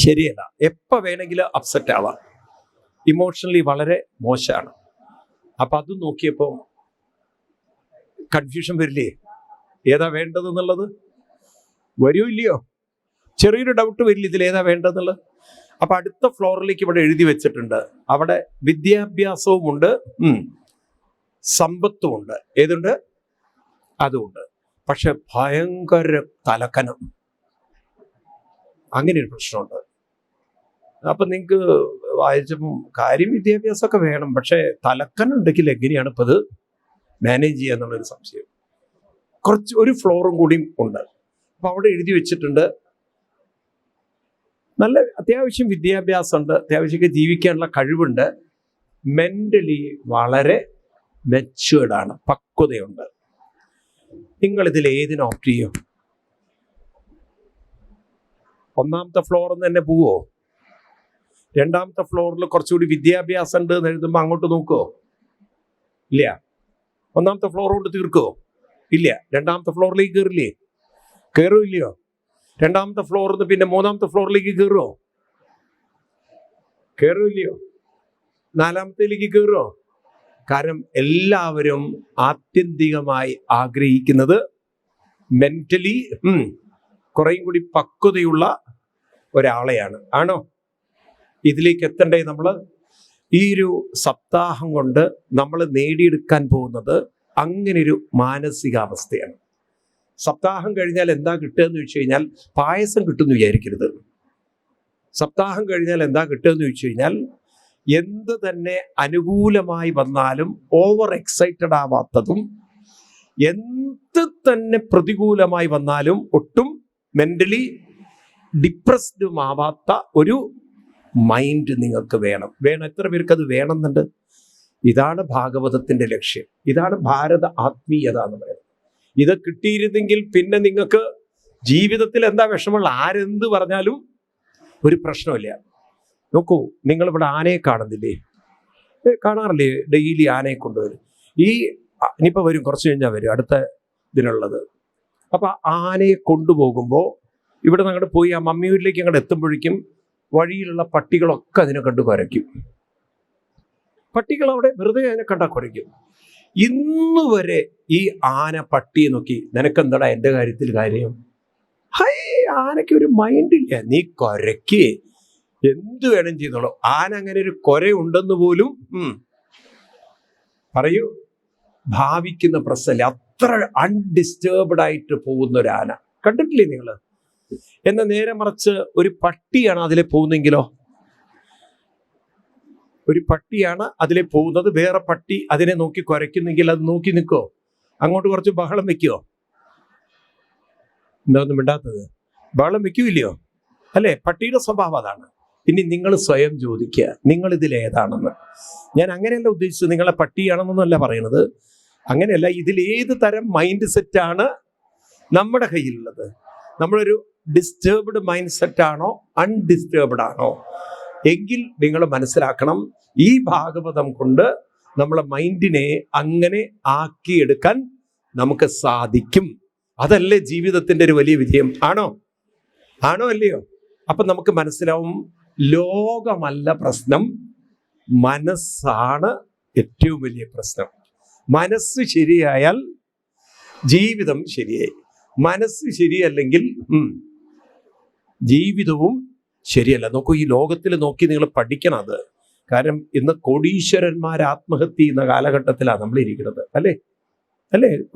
ശരിയല്ല. എപ്പോൾ വേണമെങ്കിലും അപ്സെറ്റ് ആവാം, ഇമോഷണലി വളരെ മോശമാണ്. അപ്പം അത് നോക്കിയപ്പോൾ കൺഫ്യൂഷൻ വരില്ലേ, ഏതാ വേണ്ടതെന്നുള്ളത്? വരൂ ഇല്ലയോ? ചെറിയൊരു ഡൗട്ട് വരില്ല, ഇതിലേതാ വേണ്ടതെന്നുള്ളത്. അപ്പം അടുത്ത ഫ്ലോറിലേക്ക് ഇവിടെ എഴുതി വെച്ചിട്ടുണ്ട്, അവിടെ വിദ്യാഭ്യാസവും ഉണ്ട്, സമ്പത്തുമുണ്ട്. ഏതുണ്ട്? അതുമുണ്ട്. പക്ഷെ ഭയങ്കര തലക്കനം, അങ്ങനെ ഒരു പ്രശ്നമുണ്ട്. അപ്പം നിങ്ങൾക്ക് വായിച്ചപ്പം കാര്യം വിദ്യാഭ്യാസമൊക്കെ വേണം, പക്ഷെ തലക്കനം ഉണ്ടെങ്കിൽ എങ്ങനെയാണ് ഇപ്പം ഇത് മാനേജ് ചെയ്യുക എന്നുള്ളൊരു സംശയം. കുറച്ച് ഒരു ഫ്ലോറും കൂടിയും ഉണ്ട്. അപ്പം അവിടെ എഴുതി വെച്ചിട്ടുണ്ട്, നല്ല അത്യാവശ്യം വിദ്യാഭ്യാസമുണ്ട്, അത്യാവശ്യമൊക്കെ ജീവിക്കാനുള്ള കഴിവുണ്ട്, മെൻ്റലി വളരെ മെച്യൂർഡാണ്, പക്വതയുണ്ട്. നിങ്ങളിതിൽ ഏതിന് ഓപ്റ്റ് ചെയ്യും? ഒന്നാമത്തെ ഫ്ലോറിൽ നിന്ന് തന്നെ പോവോ? രണ്ടാമത്തെ ഫ്ലോറിൽ കുറച്ചുകൂടി വിദ്യാഭ്യാസം ഉണ്ട് എന്ന് എഴുതുമ്പോൾ അങ്ങോട്ട് നോക്കുമോ? ഇല്ല. ഒന്നാമത്തെ ഫ്ലോർ കൊണ്ട് തീർക്കുമോ? ഇല്ല. രണ്ടാമത്തെ ഫ്ലോറിലേക്ക് കയറില്ലേ? കയറുമോ ഇല്ലയോ? രണ്ടാമത്തെ ഫ്ലോറിൽ നിന്ന് പിന്നെ മൂന്നാമത്തെ ഫ്ലോറിലേക്ക് കയറുമോ? കയറുമോ ഇല്ലയോ? നാലാമത്തേലേക്ക് കയറുമോ? കാരണം എല്ലാവരും ആത്യന്തികമായി ആഗ്രഹിക്കുന്നത് മെന്റലി കുറേയും കൂടി പക്വതയുള്ള ഒരാളെയാണ്. ആണോ? ഇതിലേക്ക് എത്തണ്ടേ നമ്മൾ? ഈ ഒരു സപ്താഹം കൊണ്ട് നമ്മൾ നേടിയെടുക്കാൻ പോകുന്നത് അങ്ങനൊരു മാനസികാവസ്ഥയാണ്. സപ്താഹം കഴിഞ്ഞാൽ എന്താ കിട്ടുക എന്ന് ചോദിച്ചു കഴിഞ്ഞാൽ പായസം കിട്ടുമെന്ന് വിചാരിക്കരുത്. സപ്താഹം കഴിഞ്ഞാൽ എന്താ കിട്ടുക എന്ന് ചോദിച്ചു കഴിഞ്ഞാൽ എന്ത് തന്നെ അനുകൂലമായി വന്നാലും ഓവർ എക്സൈറ്റഡ് ആവാത്തതും, എന്ത് തന്നെ പ്രതികൂലമായി വന്നാലും ഒട്ടും മെന്റലി ഡിപ്രസ്ഡും ആവാത്ത ഒരു മൈൻഡ് നിങ്ങൾക്ക് വേണം. എത്ര പേർക്ക് അത് വേണമെന്നുണ്ട്? ഇതാണ് ഭാഗവതത്തിന്റെ ലക്ഷ്യം, ഇതാണ് ഭാരത ആത്മീയത എന്ന് പറയുന്നത്. ഇത് കിട്ടിയിരുന്നെങ്കിൽ പിന്നെ നിങ്ങൾക്ക് ജീവിതത്തിൽ എന്താ വിഷമമുള്ള, ആരെന്ത് പറഞ്ഞാലും ഒരു പ്രശ്നമില്ല. നോക്കൂ, നിങ്ങളിവിടെ ആനയെ കാണുന്നില്ലേ? കാണാറില്ലേ? ഡെയിലി ആനയെ കൊണ്ടുവരും. ഇനിയിപ്പോൾ വരും, കുറച്ച് കഴിഞ്ഞാൽ വരും അടുത്ത ഇതിനുള്ളത്. അപ്പം ആനയെ കൊണ്ടുപോകുമ്പോൾ ഇവിടെ നിന്ന് അങ്ങോട്ട് പോയി ആ മമ്മിയൂരിലേക്ക് അങ്ങോട്ട് എത്തുമ്പോഴേക്കും വഴിയിലുള്ള പട്ടികളൊക്കെ അതിനെ കണ്ട് കുരയ്ക്കും. പട്ടികൾ അവിടെ വെറുതെ അതിനെ കണ്ടാൽ കുരയ്ക്കും. ഇന്ന് വരെ ഈ ആന പട്ടിയെ നോക്കി നിനക്കെന്താടാ എൻ്റെ കാര്യത്തിൽ കാര്യം? ഹൈ, ആനയ്ക്ക് ഒരു മൈൻഡില്ല, നീ കുരയ്ക്ക്, എന്ത് വേണം ചെയ്തോളൂ. ആന അങ്ങനെ ഒരു കുരയുണ്ടെന്ന് പോലും പറയൂ ഭാവിക്കുന്ന പ്രശ്നമില്ല. അത്ര അൺഡിസ്റ്റർബ്ഡ് ആയിട്ട് പോകുന്ന ഒരു ആന കണ്ടിട്ടില്ലേ നിങ്ങൾ? എന്നാൽ നേരെ മറിച്ച് ഒരു പട്ടിയാണ് അതിലെ പോകുന്നെങ്കിലോ, ഒരു പട്ടിയാണ് അതിലെ പോകുന്നത്, വേറെ പട്ടി അതിനെ നോക്കി കുരയ്ക്കുന്നെങ്കിൽ അത് നോക്കി നിൽക്കോ? അങ്ങോട്ട് കുറച്ച് ബഹളം വെക്കുവോ? എന്താ ഒന്നും മിണ്ടാത്തത്? ബഹളം വെക്കൂല്ലയോ? അല്ലേ? പട്ടിയുടെ സ്വഭാവം അതാണ്. ഇനി നിങ്ങൾ സ്വയം ചോദിക്കുക, നിങ്ങളിതിലേതാണെന്ന്. ഞാൻ അങ്ങനെയല്ല ഉദ്ദേശിച്ചത്, നിങ്ങളെ പട്ടിയാണെന്നൊന്നുമല്ല പറയണത്, അങ്ങനെയല്ല. ഇതിലേത് തരം മൈൻഡ് സെറ്റാണ് നമ്മുടെ കയ്യിലുള്ളത്? നമ്മളൊരു ഡിസ്റ്റർബ്ഡ് മൈൻഡ് സെറ്റാണോ അൺഡിസ്റ്റർബ്ഡ് ആണോ? എങ്കിൽ നിങ്ങൾ മനസ്സിലാക്കണം, ഈ ഭാഗവതം കൊണ്ട് നമ്മളെ മൈൻഡിനെ അങ്ങനെ ആക്കിയെടുക്കാൻ നമുക്ക് സാധിക്കും. അതല്ലേ ജീവിതത്തിന്റെ ഒരു വലിയ വിജയം? ആണോ അല്ലയോ? അപ്പം നമുക്ക് മനസ്സിലാവും, ലോകമല്ല പ്രശ്നം, മനസ്സാണ് ഏറ്റവും വലിയ പ്രശ്നം. മനസ്സ് ശരിയായാൽ ജീവിതം ശരിയായി. മനസ്സ് ശരിയല്ലെങ്കിൽ ജീവിതവും ശരിയല്ല. നോക്കൂ, ഈ ലോകത്തിൽ നോക്കി നിങ്ങൾ പഠിക്കണം അത്. കാരണം ഇന്ന് കോടീശ്വരന്മാർ ആത്മഹത്യ ചെയ്യുന്ന കാലഘട്ടത്തിലാണ് നമ്മൾ ഇരിക്കുന്നത്. അല്ലേ?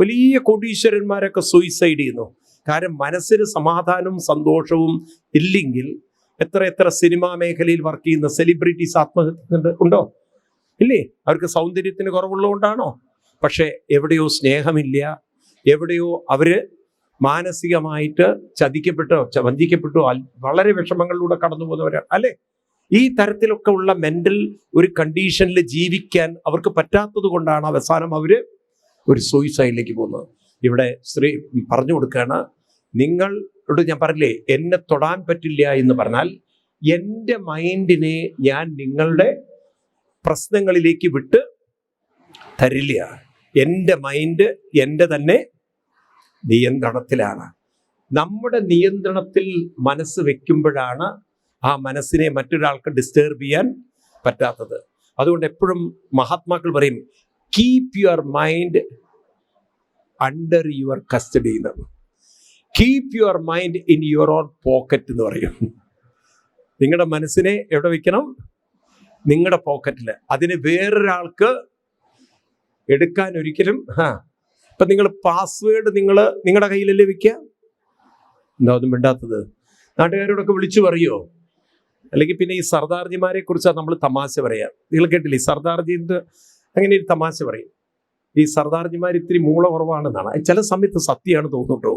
വലിയ കോടീശ്വരന്മാരൊക്കെ സൂയിസൈഡ് ചെയ്യുന്നു. കാരണം മനസ്സിന് സമാധാനവും സന്തോഷവും ഇല്ലെങ്കിൽ എത്ര സിനിമാ മേഖലയിൽ വർക്ക് ചെയ്യുന്ന സെലിബ്രിറ്റീസ് ആത്മഹത്യ ഉണ്ടോ? ഇല്ലേ? അവർക്ക് സൗന്ദര്യത്തിന് കുറവുള്ളതുകൊണ്ടാണോ? പക്ഷെ എവിടെയോ സ്നേഹമില്ല, എവിടെയോ അവര് മാനസികമായിട്ട് ചതിക്കപ്പെട്ടോ വഞ്ചിക്കപ്പെട്ടോ വളരെ വിഷമങ്ങളിലൂടെ കടന്നു പോകുന്നവരാണ്. അല്ലേ? ഈ തരത്തിലൊക്കെ ഉള്ള മെന്റൽ ഒരു കണ്ടീഷനിൽ ജീവിക്കാൻ അവർക്ക് പറ്റാത്തത് കൊണ്ടാണ് അവസാനം അവര് ഒരു സൂയിസൈഡിലേക്ക് പോകുന്നത്. ഇവിടെ സ്ത്രീ പറഞ്ഞു കൊടുക്കുകയാണ്, നിങ്ങളോട് ഞാൻ പറഞ്ഞില്ലേ എന്നെ തൊടാൻ പറ്റില്ല എന്ന് പറഞ്ഞാൽ എൻ്റെ മൈൻഡിനെ ഞാൻ നിങ്ങളുടെ പ്രശ്നങ്ങളിലേക്ക് വിട്ട് തരില്ല. എൻ്റെ മൈൻഡ് എൻ്റെ തന്നെ നിയന്ത്രണത്തിലാണ്. നമ്മുടെ നിയന്ത്രണത്തിൽ മനസ്സ് വെക്കുമ്പോഴാണ് ആ മനസ്സിനെ മറ്റൊരാൾക്ക് ഡിസ്റ്റർബ് ചെയ്യാൻ പറ്റാത്തത്. അതുകൊണ്ട് എപ്പോഴും മഹാത്മാക്കൾ പറയും, keep your mind under your custody എന്ന്. Keep your mind in your own pocket എന്ന് പറയും. നിങ്ങളുടെ മനസ്സിനെ എവിടെ വെക്കണം? നിങ്ങളുടെ പോക്കറ്റിൽ. അതിന് വേറൊരാൾക്ക് എടുക്കാൻ ഒരിക്കലും ഇപ്പൊ നിങ്ങൾ പാസ്വേഡ് നിങ്ങളുടെ കയ്യിലല്ലേ വെക്കുക? എന്താ ഒന്നും മിണ്ടാത്തത്? നാട്ടുകാരോടൊക്കെ വിളിച്ചു പറയുമോ? അല്ലെങ്കിൽ പിന്നെ ഈ സർദാർജിമാരെ കുറിച്ചാണ് നമ്മൾ തമാശ പറയാം. നിങ്ങൾ കേട്ടില്ലേ സർദാർജിന്റെ അങ്ങനെ ഒരു തമാശ പറയും, ഈ സർദാർജിമാർ ഇത്തിരി മൂള കുറവാണെന്നാണ്. ചില സമയത്ത് സത്യമാണ് തോന്നുട്ടോ.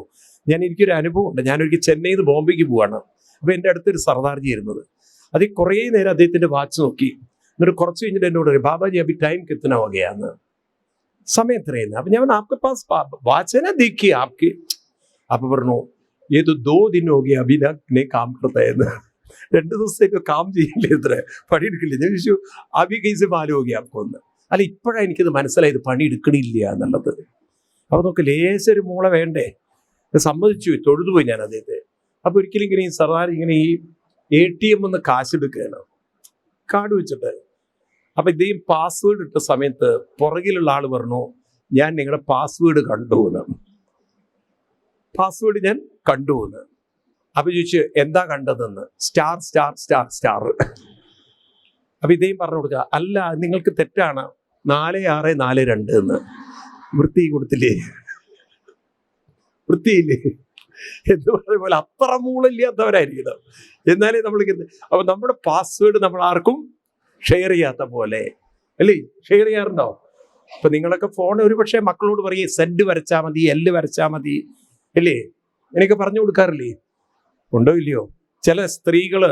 എനിക്കൊരു അനുഭവം ഉണ്ട്. ഞാനൊരിക്കൽ ചെന്നൈയിൽ നിന്ന് ബോംബെക്ക് പോവാണ്. അപ്പോൾ എൻ്റെ അടുത്തൊരു സർദാർജി ഇരുന്നത്. അതിൽ കുറേ നേരം അദ്ദേഹത്തിൻ്റെ വാച്ച് നോക്കി. എന്നിട്ട് കുറച്ച് കഴിഞ്ഞിട്ട് എന്നോട് പറയും, ബാബാജി അഭി ടൈം കിത്തന ഹോ ഗയാന്ന്. സമയം എത്രയെന്ന്. അപ്പം ഞാൻ ആപ്കെ പാസ് വാച്ച് ദേഖി ആപ്കെ. അപ്പം പറഞ്ഞു, ഏത് 2 दिन हो गया अभी तक नहीं काम करता है. 2 ദിവസത്തേക്ക് കാം ചെയ്യില്ലേ, ഇത്ര പണിയെടുക്കില്ല. ഞാൻ ചോദിച്ചു, അഭി കൈസെ മാലു हो गया आपको എന്ന്. അല്ല, ഇപ്പോഴാണ് എനിക്കത് മനസ്സിലായത് പണിയെടുക്കണില്ല എന്നുള്ളത്. അപ്പോൾ നമുക്ക് ലേശൊരു മൂള വേണ്ടേ? സമ്മതിച്ചു, തൊഴുതുപോയി ഞാൻ അദ്ദേഹത്തെ. അപ്പോൾ ഒരിക്കലും ഇങ്ങനെ ഈ സർദാർ ഇങ്ങനെ ഈ ATM ഒന്ന് കാശെടുക്കുകയാണ്, കാർഡ് വെച്ചിട്ട്. അപ്പം ഇദ്ദേഹം പാസ്വേഡ് ഇട്ട സമയത്ത് പുറകിലുള്ള ആൾ പറഞ്ഞു, ഞാൻ നിങ്ങളുടെ പാസ്വേഡ് കണ്ടു എന്ന്. പാസ്വേഡ് ഞാൻ കണ്ടു എന്ന്. അപ്പം ചോദിച്ചു, എന്താ കണ്ടതെന്ന്. Star star star star. അപ്പം ഇദ്ദേഹം പറഞ്ഞു കൊടുക്കുക, അല്ല നിങ്ങൾക്ക് തെറ്റാണ്, 4642 എന്ന്. വൃത്തി കൊടുത്തില്ലേ? വൃത്തിയില്ലേ എന്ന് പറയുന്ന പോലെ അത്ര മൂളില്ലാത്തവരായിരിക്കണം. എന്നാലേ നമ്മൾക്ക്. അപ്പം നമ്മുടെ പാസ്വേഡ് നമ്മൾ ആർക്കും ഷെയർ ചെയ്യാത്ത പോലെ അല്ലേ? ഷെയർ ചെയ്യാറുണ്ടോ? അപ്പം നിങ്ങളൊക്കെ ഫോൺ ഒരു പക്ഷേ മക്കളോട് പറയേ സെഡ് വരച്ചാൽ മതി, എല്ല് വരച്ചാൽ മതി അല്ലേ? എനിക്ക് പറഞ്ഞു കൊടുക്കാറില്ലേ? ഉണ്ടോ ഇല്ലയോ? ചില സ്ത്രീകൾ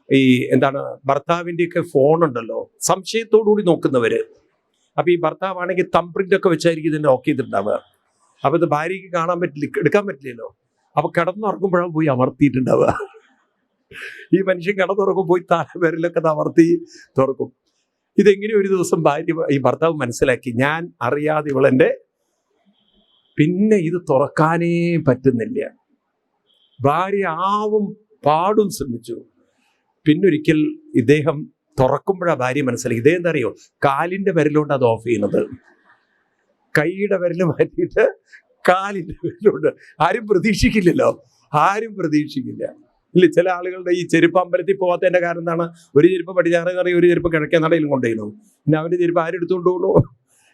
ഈ എന്താണ് ഭർത്താവിൻ്റെയൊക്കെ ഫോണുണ്ടല്ലോ, സംശയത്തോടുകൂടി നോക്കുന്നവര്. അപ്പം ഈ ഭർത്താവാണെങ്കിൽ തംപ്രിൻ്റ് ഒക്കെ വെച്ചായിരിക്കും ഇതിൻ്റെ ഓക്കെ ചെയ്തിട്ടുണ്ടാവുക. അപ്പം ഇത് ഭാര്യയ്ക്ക് കാണാൻ പറ്റില്ല, എടുക്കാൻ പറ്റില്ലല്ലോ. അപ്പം കിടന്നുറങ്ങുമ്പോഴാണ് പോയി അമർത്തിയിട്ടുണ്ടാവുക. ഈ മനുഷ്യൻ കിടന്നുറങ്ങും പോയി തലവരലൊക്കെ അമർത്തി തുറക്കും. ഇതെങ്ങനെ ഒരു ദിവസം ഈ ഭർത്താവ് മനസ്സിലാക്കി, ഞാൻ അറിയാതെ ഇവളെൻ്റെ, പിന്നെ ഇത് തുറക്കാനേ പറ്റുന്നില്ല. ഭാര്യ ആവും പാടും ശ്രമിച്ചു. പിന്നൊരിക്കൽ ഇദ്ദേഹം തുറക്കുമ്പോഴാണ് ഭാര്യ മനസ്സിലാക്കി. ഇദ്ദേഹം എന്താ അറിയോ, കാലിൻ്റെ വിരലുകൊണ്ട് അത് ഓഫ് ചെയ്യുന്നത്. കൈയുടെ വിരൽ മാറ്റിയിട്ട് കാലിൻ്റെ വിരലുകൊണ്ട്. ആരും പ്രതീക്ഷിക്കില്ലല്ലോ, ആരും പ്രതീക്ഷിക്കില്ല ഇല്ല. ചില ആളുകളുടെ ഈ ചെരുപ്പ് അമ്പലത്തിൽ പോകാത്തതിൻ്റെ കാരണം എന്താണ്? ഒരു ചെരുപ്പ് പടിഞ്ഞാറ് കറി, ഒരു ചെരുപ്പ് കിഴക്കേ നടയിലും കൊണ്ടുപോയിരുന്നു. പിന്നെ അവൻ്റെ ചെരുപ്പ് ആരെടുത്തുകൊണ്ട് പോകണോ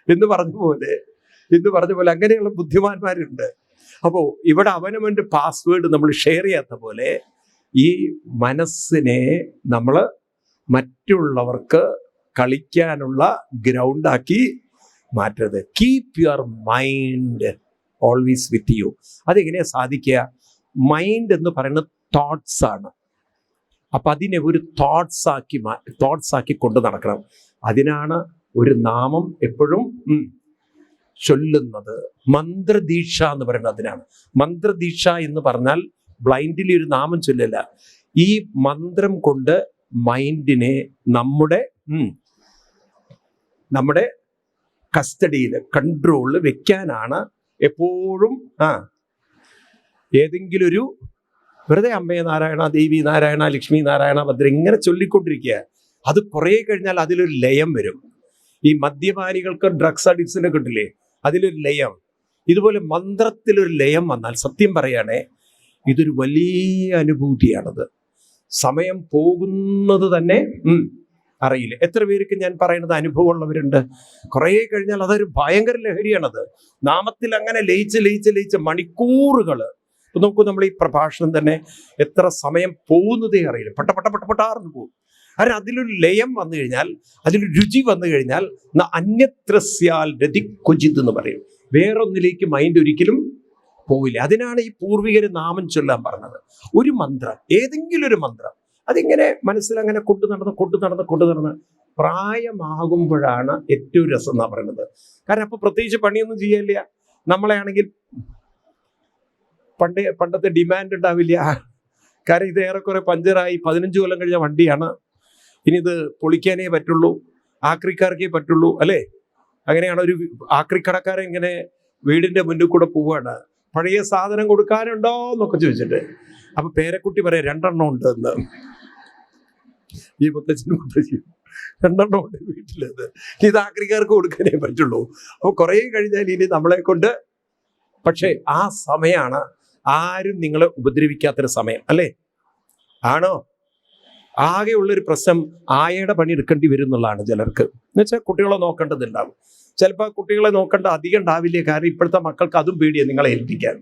എന്ന് പറഞ്ഞ പോലെ അങ്ങനെയുള്ള ബുദ്ധിമാന്മാരുണ്ട്. അപ്പോൾ ഇവിടെ അവനവൻ്റെ പാസ്വേഡ് നമ്മൾ ഷെയർ ചെയ്യാത്ത പോലെ ഈ മനസ്സിനെ നമ്മൾ മറ്റുള്ളവർക്ക് കളിക്കാനുള്ള ഗ്രൗണ്ടാക്കി മാറ്റരുത്. Keep your mind always with you. അതെങ്ങനെയാണ് സാധിക്കുക? മൈൻഡ് എന്ന് പറയുന്നത് തോട്ട്സ് ആണ്. അപ്പം അതിനെ ഒരു തോട്ട്സ് ആക്കി കൊണ്ട് നടക്കണം. അതിനാണ് ഒരു നാമം എപ്പോഴും ചൊല്ലുന്നത്. മന്ത്രദീക്ഷ എന്ന് പറയുന്നത് അതിനാണ്. മന്ത്രദീക്ഷ എന്ന് പറഞ്ഞാൽ ബ്ലൈൻഡിൽ ഒരു നാമം ചൊല്ലില്ല. ഈ മന്ത്രം കൊണ്ട് മൈൻഡിനെ നമ്മുടെ കസ്റ്റഡിയിൽ, കൺട്രോളിൽ വെക്കാനാണ് എപ്പോഴും. ഏതെങ്കിലും ഒരു വെറുതെ അമ്മേ നാരായണ, ദേവി നാരായണ, ലക്ഷ്മി നാരായണ, ഭദ്ര ഇങ്ങനെ ചൊല്ലിക്കൊണ്ടിരിക്കുക. അത് കുറേ കഴിഞ്ഞാൽ അതിലൊരു ലയം വരും. ഈ മദ്യപാനികൾക്ക്, ഡ്രഗ്സ് അഡിക്ട്സിനെ കിട്ടില്ലേ, അതിലൊരു ലയം. ഇതുപോലെ മന്ത്രത്തിലൊരു ലയം വന്നാൽ, സത്യം പറയുകയാണെ, ഇതൊരു വലിയ അനുഭൂതിയാണത്. സമയം പോകുന്നത് തന്നെ അറിയില്ല. എത്ര പേർക്ക് ഞാൻ പറയുന്നത് അനുഭവമുള്ളവരുണ്ട്. കുറേ കഴിഞ്ഞാൽ അതൊരു ഭയങ്കര ലഹരിയാണത്. നാമത്തിൽ അങ്ങനെ ലയിച്ച് മണിക്കൂറുകൾ. നോക്കൂ, നമ്മൾ ഈ പ്രഭാഷണം തന്നെ എത്ര സമയം പോകുന്നതേ അറിയില്ല. പട്ടാർന്ന് പോകും. കാരണം അതിലൊരു ലയം വന്നു കഴിഞ്ഞാൽ, അതിലൊരു രുചി വന്നു കഴിഞ്ഞാൽ, അന്യത്രസ്യാൽ രതി ക്വചിത് എന്ന് പറയും. വേറൊന്നിലേക്ക് മൈൻഡ് ഒരിക്കലും പോവില്ല. അതിനാണ് ഈ പൂർവികര് നാമം ചൊല്ലാൻ പറഞ്ഞത്. ഒരു മന്ത്രം, ഏതെങ്കിലും ഒരു മന്ത്രം, അതിങ്ങനെ മനസ്സിലങ്ങനെ കൊണ്ടു നടന്ന് പ്രായമാകുമ്പോഴാണ് ഏറ്റവും രസം എന്നാ പറയുന്നത്. കാരണം അപ്പൊ പ്രത്യേകിച്ച് പണിയൊന്നും ചെയ്യില്ല. നമ്മളെ ആണെങ്കിൽ പണ്ടത്തെ ഡിമാൻഡ് ഉണ്ടാവില്ല. കാരണം ഇത് ഏറെക്കുറെ പഞ്ചറായി 15 കൊല്ലം കഴിഞ്ഞ വണ്ടിയാണ്. ഇനി ഇത് പൊളിക്കാനേ പറ്റുള്ളൂ, ആക്രിക്കാർക്കേ പറ്റുള്ളൂ, അല്ലേ? അങ്ങനെയാണ് ഒരു ആക്രിക്കടക്കാരൻ ഇങ്ങനെ വീടിന്റെ മുന്നിൽ കൂടെ പോവാണ്, പഴയ സാധനം കൊടുക്കാനുണ്ടോ എന്നൊക്കെ ചോദിച്ചിട്ട്. അപ്പൊ പേരക്കുട്ടി പറയാം 2 എണ്ണം ഉണ്ട് എന്ന്. ഈ മുത്തച്ഛനും 2 എണ്ണം ഉണ്ട് വീട്ടിലത്, ഇത് ആക്രിക്കാർക്ക് കൊടുക്കാനേ പറ്റുള്ളൂ. അപ്പൊ കുറെ കഴിഞ്ഞാൽ ഇനി നമ്മളെ കൊണ്ട്, പക്ഷെ ആ സമയമാണ് ആരും നിങ്ങളെ ഉപദ്രവിക്കാത്തൊരു സമയം, അല്ലേ? ആണോ? ആകെയുള്ളൊരു പ്രശ്നം ആയയുടെ പണി എടുക്കേണ്ടി വരും എന്നുള്ളതാണ് ചിലർക്ക്. എന്നുവെച്ചാൽ കുട്ടികളെ നോക്കേണ്ടതുണ്ടാവും. ചിലപ്പോൾ കുട്ടികളെ നോക്കേണ്ട അധികം ഉണ്ടാവില്ല. കാരണം ഇപ്പോഴത്തെ മക്കൾക്ക് അതും പേടിയാണ് നിങ്ങളെ ഏൽപ്പിക്കാൻ.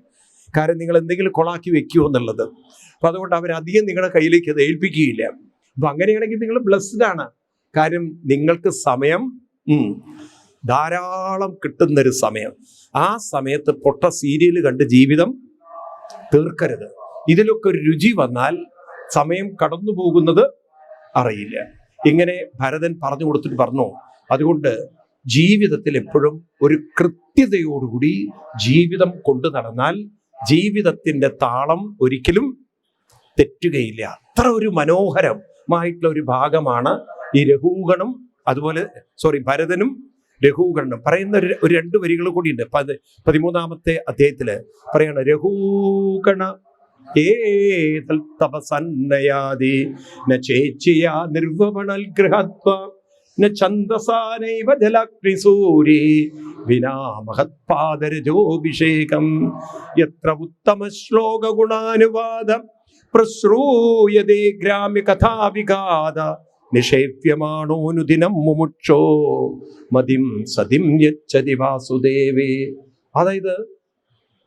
കാരണം നിങ്ങൾ എന്തെങ്കിലും കൊളാക്കി വെക്കുമോ എന്നുള്ളത്. അപ്പം അതുകൊണ്ട് അവരധികം നിങ്ങളുടെ കയ്യിലേക്ക് അത് ഏൽപ്പിക്കുകയില്ല. അപ്പം അങ്ങനെയാണെങ്കിൽ നിങ്ങൾ ബ്ലെസ്ഡ് ആണ്. കാര്യം നിങ്ങൾക്ക് സമയം ധാരാളം കിട്ടുന്നൊരു സമയം. ആ സമയത്ത് പൊട്ട സീരിയൽ കണ്ട് ജീവിതം തീർക്കരുത്. ഇതിലൊക്കെ ഒരു രുചി വന്നാൽ സമയം കടന്നു പോകുന്നത് അറിയില്ല. ഇങ്ങനെ ഭരതൻ പറഞ്ഞു കൊടുത്തിട്ട് പറഞ്ഞു, അതുകൊണ്ട് ജീവിതത്തിൽ എപ്പോഴും ഒരു കൃത്യതയോടുകൂടി ജീവിതം കൊണ്ടു നടന്നാൽ ജീവിതത്തിന്റെ താളം ഒരിക്കലും തെറ്റുകയില്ല. അത്ര ഒരു മനോഹരമായിട്ടുള്ള ഒരു ഭാഗമാണ് ഈ രഘൂഗണം, അതുപോലെ ഭരതനും രഘൂഗണനും പറയുന്ന ഒരു 2 വരികൾ കൂടിയുണ്ട്. 13-ാമത്തെ അധ്യായത്തില് പറയാണ്, രഘൂഗണ ഏതൽ തപസന്നയാദി ന ചേച്ചിയാ നിർവപണൽ ഗൃഹത്വ ന ഛന്ദസാനൈവ ജലാഗ്നിസൂരി വിനാ മഹത്പാദരജോഭിഷേകം യത്ര ഉത്തമ ശ്ലോക ഗുണാനുവാദം പ്രശ്രൂയതേ ഗ്രാമ്യ കഥാവിഘാത നിഷേപ്യമാണോനുദിനം മുമുക്ഷോ മതിം സതിം യച്ഛതി വാസുദേവേ. അതായത്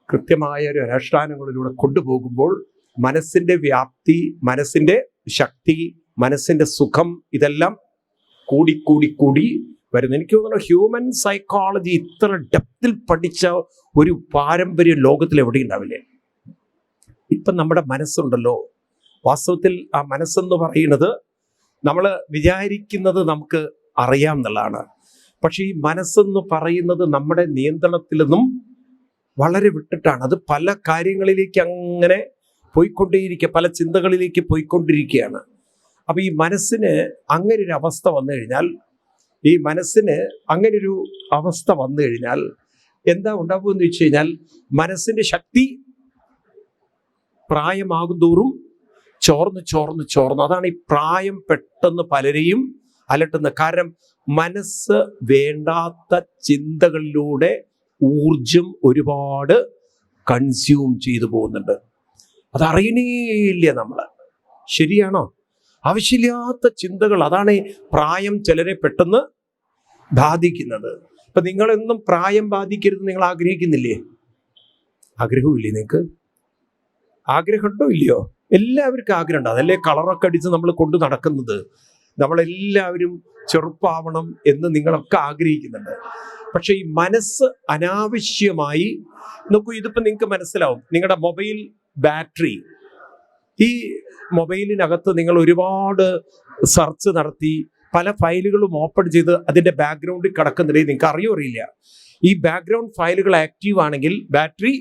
കൃത്യമായ ഒരു അനുഷ്ഠാനങ്ങളിലൂടെ കൊണ്ടുപോകുമ്പോൾ മനസ്സിന്റെ വ്യാപ്തി, മനസ്സിന്റെ ശക്തി, മനസ്സിന്റെ സുഖം ഇതെല്ലാം കൂടി വരുന്നു. എനിക്ക് തോന്നുന്നു ഹ്യൂമൻ സൈക്കോളജി ഇത്ര ഡെപ്തിൽ പഠിച്ച ഒരു പാരമ്പര്യം ലോകത്തിൽ എവിടെയും ഉണ്ടാവില്ലേ. ഇപ്പം നമ്മുടെ മനസ്സുണ്ടല്ലോ, വാസ്തവത്തിൽ ആ മനസ്സെന്ന് പറയുന്നത് നമ്മൾ വിചാരിക്കുന്നത് നമുക്ക് അറിയാം എന്നുള്ളതാണ്. പക്ഷെ ഈ മനസ്സെന്ന് പറയുന്നത് നമ്മുടെ നിയന്ത്രണത്തിൽ നിന്നും വളരെ വിട്ടിട്ടാണ്. അത് പല കാര്യങ്ങളിലേക്ക് അങ്ങനെ പോയിക്കൊണ്ടേയിരിക്കുക, പല ചിന്തകളിലേക്ക് പോയിക്കൊണ്ടിരിക്കുകയാണ്. അപ്പൊ ഈ മനസ്സിന് അങ്ങനെ ഒരു അവസ്ഥ വന്നു കഴിഞ്ഞാൽ എന്താ ഉണ്ടാവുമെന്ന് വെച്ച് കഴിഞ്ഞാൽ മനസ്സിന്റെ ശക്തി പ്രായമാകും തോറും ചോർന്ന് അതാണ് ഈ പ്രായം പെട്ടെന്ന് പലരെയും അലട്ടുന്നത്. കാരണം മനസ്സ് വേണ്ടാത്ത ചിന്തകളിലൂടെ ഊർജം ഒരുപാട് കൺസ്യൂം ചെയ്തു പോകുന്നുണ്ട്. അതറിയണേയില്ല നമ്മൾ. ശരിയാണോ? ആവശ്യമില്ലാത്ത ചിന്തകൾ, അതാണ് ഈ പ്രായം ചിലരെ പെട്ടെന്ന് ബാധിക്കുന്നത്. ഇപ്പൊ നിങ്ങളെന്നും പ്രായം ബാധിക്കരുത് നിങ്ങൾ ആഗ്രഹിക്കുന്നില്ലേ? ആഗ്രഹമില്ലേ നിങ്ങൾക്ക്? ആഗ്രഹമുണ്ടോ ഇല്ലയോ? എല്ലാവർക്കും ആഗ്രഹമുണ്ട്. അതല്ലേ കളറൊക്കെ അടിച്ച് നമ്മൾ കൊണ്ട് നടക്കുന്നത്. നമ്മളെല്ലാവരും ചെറുപ്പാവണം എന്ന് നിങ്ങളൊക്കെ ആഗ്രഹിക്കുന്നുണ്ട്. പക്ഷെ ഈ മനസ്സ് അനാവശ്യമായി നോക്കൂ. ഇതിപ്പോ നിങ്ങൾക്ക് മനസ്സിലാവും. നിങ്ങളുടെ മൊബൈൽ ബാറ്ററി, ഈ മൊബൈലിനകത്ത് നിങ്ങൾ ഒരുപാട് സെർച്ച് നടത്തി പല ഫയലുകളും ഓപ്പൺ ചെയ്ത് അതിന്റെ ബാക്ക്ഗ്രൗണ്ടിൽ കിടക്കുന്നുണ്ടെങ്കിൽ നിങ്ങൾക്ക് അറിയില്ല. ഈ ബാക്ക്ഗ്രൗണ്ട് ഫയലുകൾ ആക്റ്റീവ് ആണെങ്കിൽ ബാറ്ററി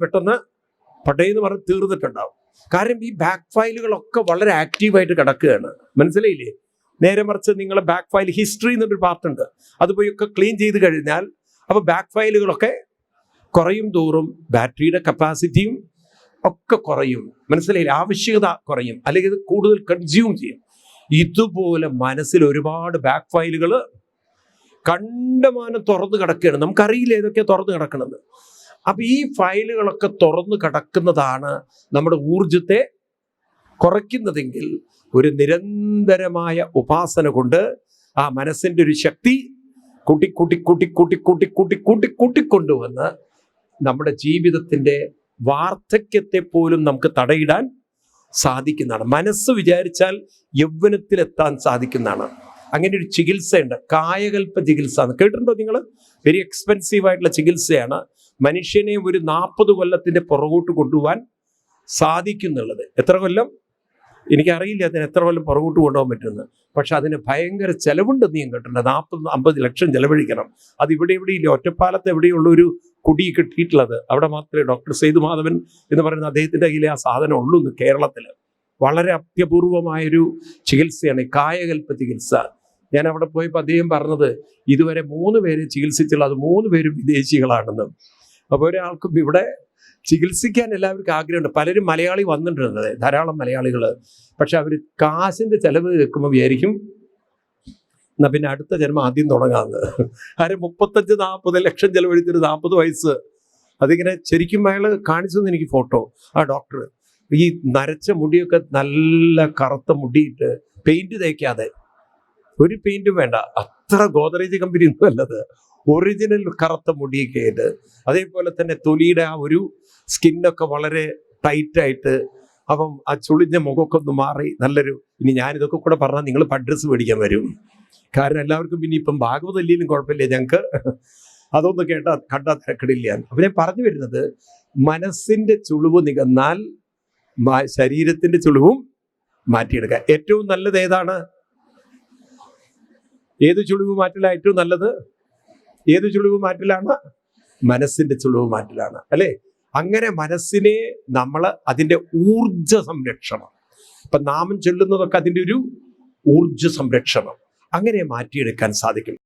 പെട്ടെന്ന് പട്ടേന്ന് പറഞ്ഞ് തീർന്നിട്ടുണ്ടാവും. കാരണം ഈ ബാക്ക് ഫയലുകളൊക്കെ വളരെ ആക്റ്റീവായിട്ട് കിടക്കുകയാണ്. മനസ്സിലായില്ലേ? നേരെ മറിച്ച് നിങ്ങളെ ബാക്ക് ഫയൽ ഹിസ്റ്ററി എന്നൊരു പാർട്ടുണ്ട്, അത് പോയി ഒക്കെ ക്ലീൻ ചെയ്ത് കഴിഞ്ഞാൽ അപ്പോൾ ബാക്ക് ഫയലുകളൊക്കെ കുറയും തോറും ബാറ്ററിയുടെ കപ്പാസിറ്റിയും ഒക്കെ കുറയും. മനസ്സിലായില്ലേ? ആവശ്യകത കുറയും, അല്ലെങ്കിൽ ഇത് കൂടുതൽ കൺസ്യൂം ചെയ്യും. ഇതുപോലെ മനസ്സിൽ ഒരുപാട് ബാക്ക് ഫയലുകൾ കണ്ടമാനം തുറന്നു കിടക്കുകയാണ്. നമുക്കറിയില്ല ഏതൊക്കെയാണ് തുറന്നു കിടക്കുന്നത്. അപ്പൊ ഈ ഫയലുകളൊക്കെ തുറന്നു കിടക്കുന്നതാണ് നമ്മുടെ ഊർജത്തെ കുറയ്ക്കുന്നതെങ്കിൽ ഒരു നിരന്തരമായ ഉപാസന കൊണ്ട് ആ മനസ്സിന്റെ ഒരു ശക്തി കൂട്ടിക്കൊണ്ടുവന്ന് നമ്മുടെ ജീവിതത്തിന്റെ വാർദ്ധക്യത്തെ പോലും നമുക്ക് തടയിടാൻ സാധിക്കുന്നതാണ്. മനസ്സ് വിചാരിച്ചാൽ യൗവനത്തിലെത്താൻ സാധിക്കുന്നതാണ്. അങ്ങനെ ഒരു ചികിത്സയുണ്ട്, കായകൽപ്പ ചികിത്സ എന്ന് കേട്ടിട്ടുണ്ടോ നിങ്ങൾ? വെരി എക്സ്പെൻസീവ് ആയിട്ടുള്ള ചികിത്സയാണ്. മനുഷ്യനെ ഒരു 40 കൊല്ലത്തിന്റെ പുറകോട്ട് കൊണ്ടുപോകാൻ സാധിക്കുന്നുള്ളത്. എത്ര കൊല്ലം? എനിക്കറിയില്ല അതിന് എത്ര കൊല്ലം പുറകോട്ട് കൊണ്ടുപോകാൻ പറ്റുമെന്ന്. പക്ഷെ അതിന് ഭയങ്കര ചെലവുണ്ടെന്ന് ഞാൻ കേട്ടിട്ടുണ്ട്. 40-50 ലക്ഷം ചെലവഴിക്കണം. അത് ഇവിടെ ഇല്ല. ഒറ്റപ്പാലത്ത് എവിടെയുള്ള ഒരു കുടി കിട്ടിയിട്ടുള്ളത്. അവിടെ മാത്രമേ ഡോക്ടർ സേതുമാധവൻ എന്ന് പറയുന്ന അദ്ദേഹത്തിൻ്റെ കയ്യിലെ ആ സാധനം ഉള്ളൂ എന്ന് കേരളത്തിൽ. വളരെ അത്യപൂർവമായൊരു ചികിത്സയാണ് ഈ കായകൽപ്പ ചികിത്സ. ഞാൻ അവിടെ പോയപ്പോൾ അദ്ദേഹം പറഞ്ഞത് ഇതുവരെ 3 പേരെ ചികിത്സിച്ചുള്ളത്, 3 പേരും വിദേശികളാണെന്ന്. അപ്പോൾ ഒരാൾക്കും ഇവിടെ ചികിത്സിക്കാൻ എല്ലാവർക്കും ആഗ്രഹമുണ്ട്. പലരും മലയാളി വന്നിട്ടുണ്ട്, ധാരാളം മലയാളികൾ. പക്ഷെ അവർ കാശിൻ്റെ ചിലവ് കേൾക്കുമ്പോൾ വിചാരിക്കും എന്നാൽ പിന്നെ അടുത്ത ജന്മം ആദ്യം തുടങ്ങാമെന്ന്. ആരും 35-40 ലക്ഷം ചിലവഴിച്ചൊരു 40 വയസ്സ് അതിങ്ങനെ ശരിക്കും അയാൾ കാണിച്ചു തന്നെ എനിക്ക് ഫോട്ടോ. ആ ഡോക്ടർ ഈ നരച്ച മുടിയൊക്കെ നല്ല കറുത്ത മുടിയിട്ട് പെയിന്റ് തേക്കാതെ, ഒരു പെയിന്റും വേണ്ട, അത്ര ഗോദ്രേജ് കമ്പനി ഒന്നും അല്ലത്, ഒറിജിനൽ കറുത്ത മുടിയൊക്കെ ആയിട്ട്. അതേപോലെ തന്നെ തൊലിയുടെ ആ ഒരു സ്കിന്നൊക്കെ വളരെ ടൈറ്റായിട്ട്. അപ്പം ആ ചുളിഞ്ഞ മുഖമൊക്കെ ഒന്ന് മാറി നല്ലൊരു. ഇനി ഞാനിതൊക്കെ കൂടെ പറഞ്ഞാൽ നിങ്ങൾ അഡ്രസ്സ് മേടിക്കാൻ വരും. കാരണം എല്ലാവർക്കും പിന്നെ ഇപ്പം ഭാഗവതല്ലിനും കുഴപ്പമില്ല, ഞങ്ങൾക്ക് അതൊന്നും കണ്ടാൽ തിരക്കിടില്ല. അപ്പം ഞാൻ പറഞ്ഞു വരുന്നത്, മനസ്സിൻ്റെ ചുളിവ് നികന്നാൽ ശരീരത്തിൻ്റെ ചുളിവും മാറ്റിയെടുക്കാം. ഏറ്റവും നല്ലത് ഏതാണ്? ഏത് ചുളിവ് മാറ്റലാണ് ഏറ്റവും നല്ലത്? ഏത് ചുളിവ് മാറ്റലാണ്? മനസ്സിൻ്റെ ചുളിവ് മാറ്റലാണ്, അല്ലേ? അങ്ങനെ മനസ്സിനെ നമ്മൾ അതിൻ്റെ ഊർജ സംരക്ഷണം, ഇപ്പം നാമം ചൊല്ലുന്നതൊക്കെ അതിൻ്റെ ഒരു ഊർജ സംരക്ഷണം, അങ്ങനെ മാറ്റിയെടുക്കാൻ സാധിക്കും.